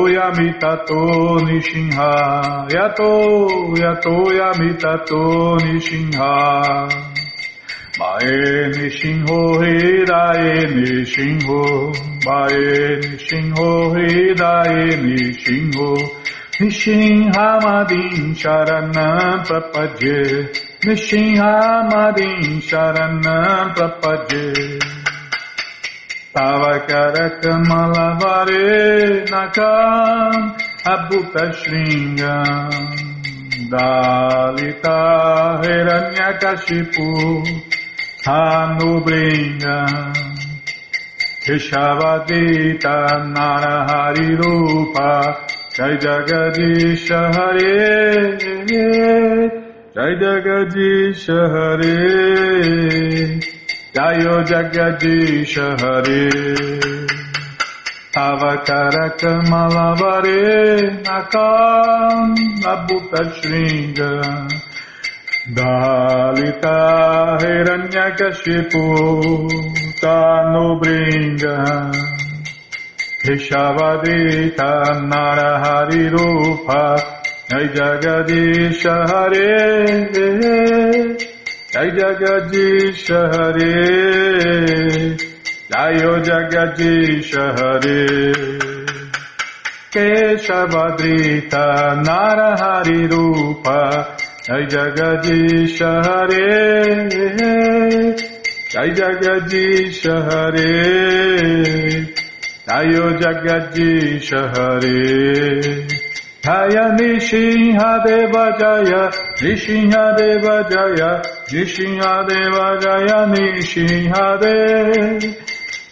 Yamitato Nishinha, Yato Yamitato Nishinha, Mae Nishinho Hirae Nishinho, Mae Nishinho Hirae Nishinho, Nishinhamadin Sharanam Prapadye, Nishinhamadin Sharanam Prapadye, Tavakara Kamalavare Nakam Abhuta Shringam, Dalita Hiranyakashipu Tanubringa Keshavadita Narahari Rupa Jai Jagadisha Hare Jai Jagadisha Hare Jayo Jagadisha Hare Avakaraka Malavare Nakam Nabhuta Shringa Dalita Hiranyakashipu Tanubringa Keshavadita Narahari Rupa Jai Jagadisha Hare Jai Jagadisha Hare Jayo Jagadisha Hare Keshavadrita Narahari Rupa Jai Jagadisha Hare Jai Jagadisha Hare Jayo Jagadisha Hare Jaya Nishinha Deva Jaya Nishinha Deva Jaya Nishinha Deva Jaya Nishinha Deva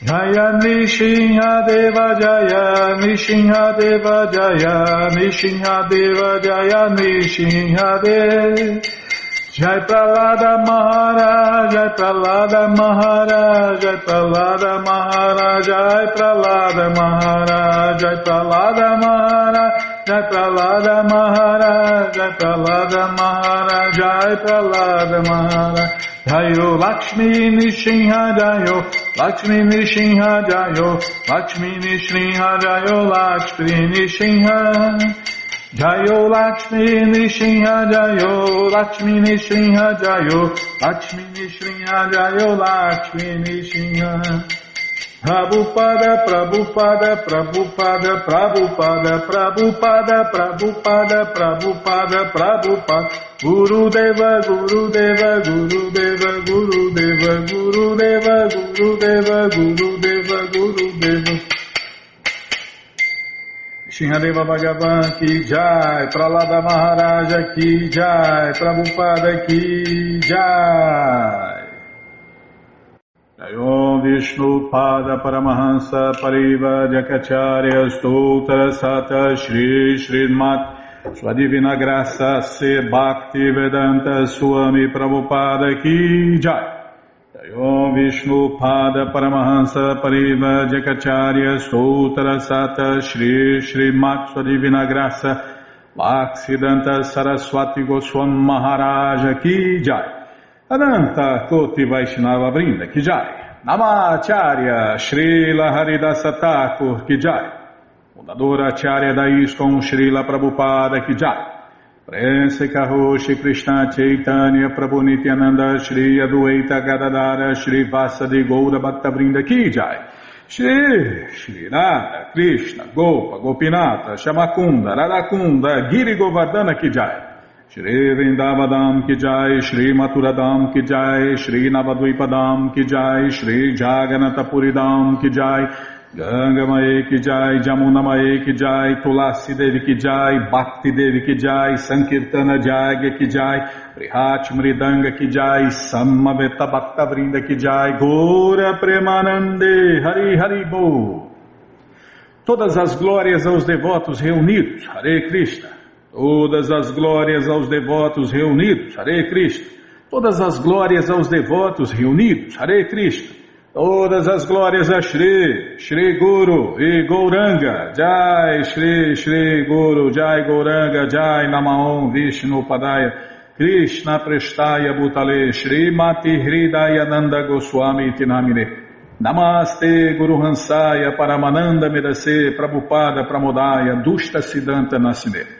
Jaya Nishinha Deva Jaya Nishinha Deva Jaya Nishinha Deva Jaya Nishinha Deva Jai Pralada Maharaj Jai Pralada Maharaj Jai Pralada Maharaj Jai Pralada Maharaj Jai Pralada Maharaj Jai Pralada Maharaj Jai Pralada Maharaj Jai Pralada Maharaj Jayo Lakshmi Nishinha Jayo Lakshmi Nishinha Jayo Lakshmi Nishinha Jayo Lakshmi Nishinha Jayo Lakshmi Nishinha Jayo Lakshmi Nishinha Jayo Lakshmi Nishinha Jayo Lakshmi Nishinha Prabhupada Prabhupada Prabhupada Prabhupada Prabhupada Prabhupada Prabhupada Prabhupada Gurudeva Gurudeva Gurudeva Gurudeva Gurudeva Gurudeva Gurudeva Gurudeva Shinhadeva Bhagavan Ki Jai Pralada Maharaja Ki Jai Prabhupada Ki Jai Jayom Vishnu Pada Paramahansa Pariva Jakacharya Stoutra Sata Shri Srimat Sua Divina Graça Se Bhakti Vedanta Swami Prabhupada Ki Jai Jayom Vishnu Pada Paramahansa Pariva Jakacharya Stoutra Sata Shri Srimat Sua Divina Graça Bhaksidanta Saraswati Goswam Maharaja Ki Jai Ananta Koti Vaishnava Vrinda Ki Jai Namacharya Srila Haridasa Thakur Ki Jai Fundadora Acharya da ISKCON Srila Prabhupada Ki Jai Prense Karoshi Krishna Chaitanya Prabhu Nityananda Shri Adueita Gadadara Shri Vasadi Goura Bhakta Vrinda Ki Jai Shri Radha Krishna Gopa Gopinata Shamakunda Radakunda Giri Govardhana Ki Jai Shri Vrindavadam Ki Jai Shri Maturadam Ki Jai Shri Navadvipadam Ki Jai Shri Jaganatapuridam Ki Jai Ganga Mae Ki Jai, Jamuna Mae Ki Jai, Tulasi Devi Ki Jai, Bhakti Devi Ki Jai, Sankirtana Jagya Ki Jai, Prihat Mridanga Ki Jai, Samaveta Bhakta Vrinda Ki Jai, Gora Premanande, Hari Hari Bo. Todas as glórias aos devotos reunidos, Hare Krishna. Todas as glórias aos devotos reunidos, Hare Krishna. Todas as glórias aos devotos reunidos, Hare Krishna. Todas as glórias a Shri, Shri Guru e Gauranga, Jai Shri, Shri Guru, Jai Gauranga, Jai Namaon Vishnu Padaya, Krishna Prestaya Bhutale, Shri Mati Hridaya Nanda Goswami Tinamine, Namaste Guru Hansaya Paramananda Medase Prabhupada Pramodaya, Dushta Siddhanta Nasine.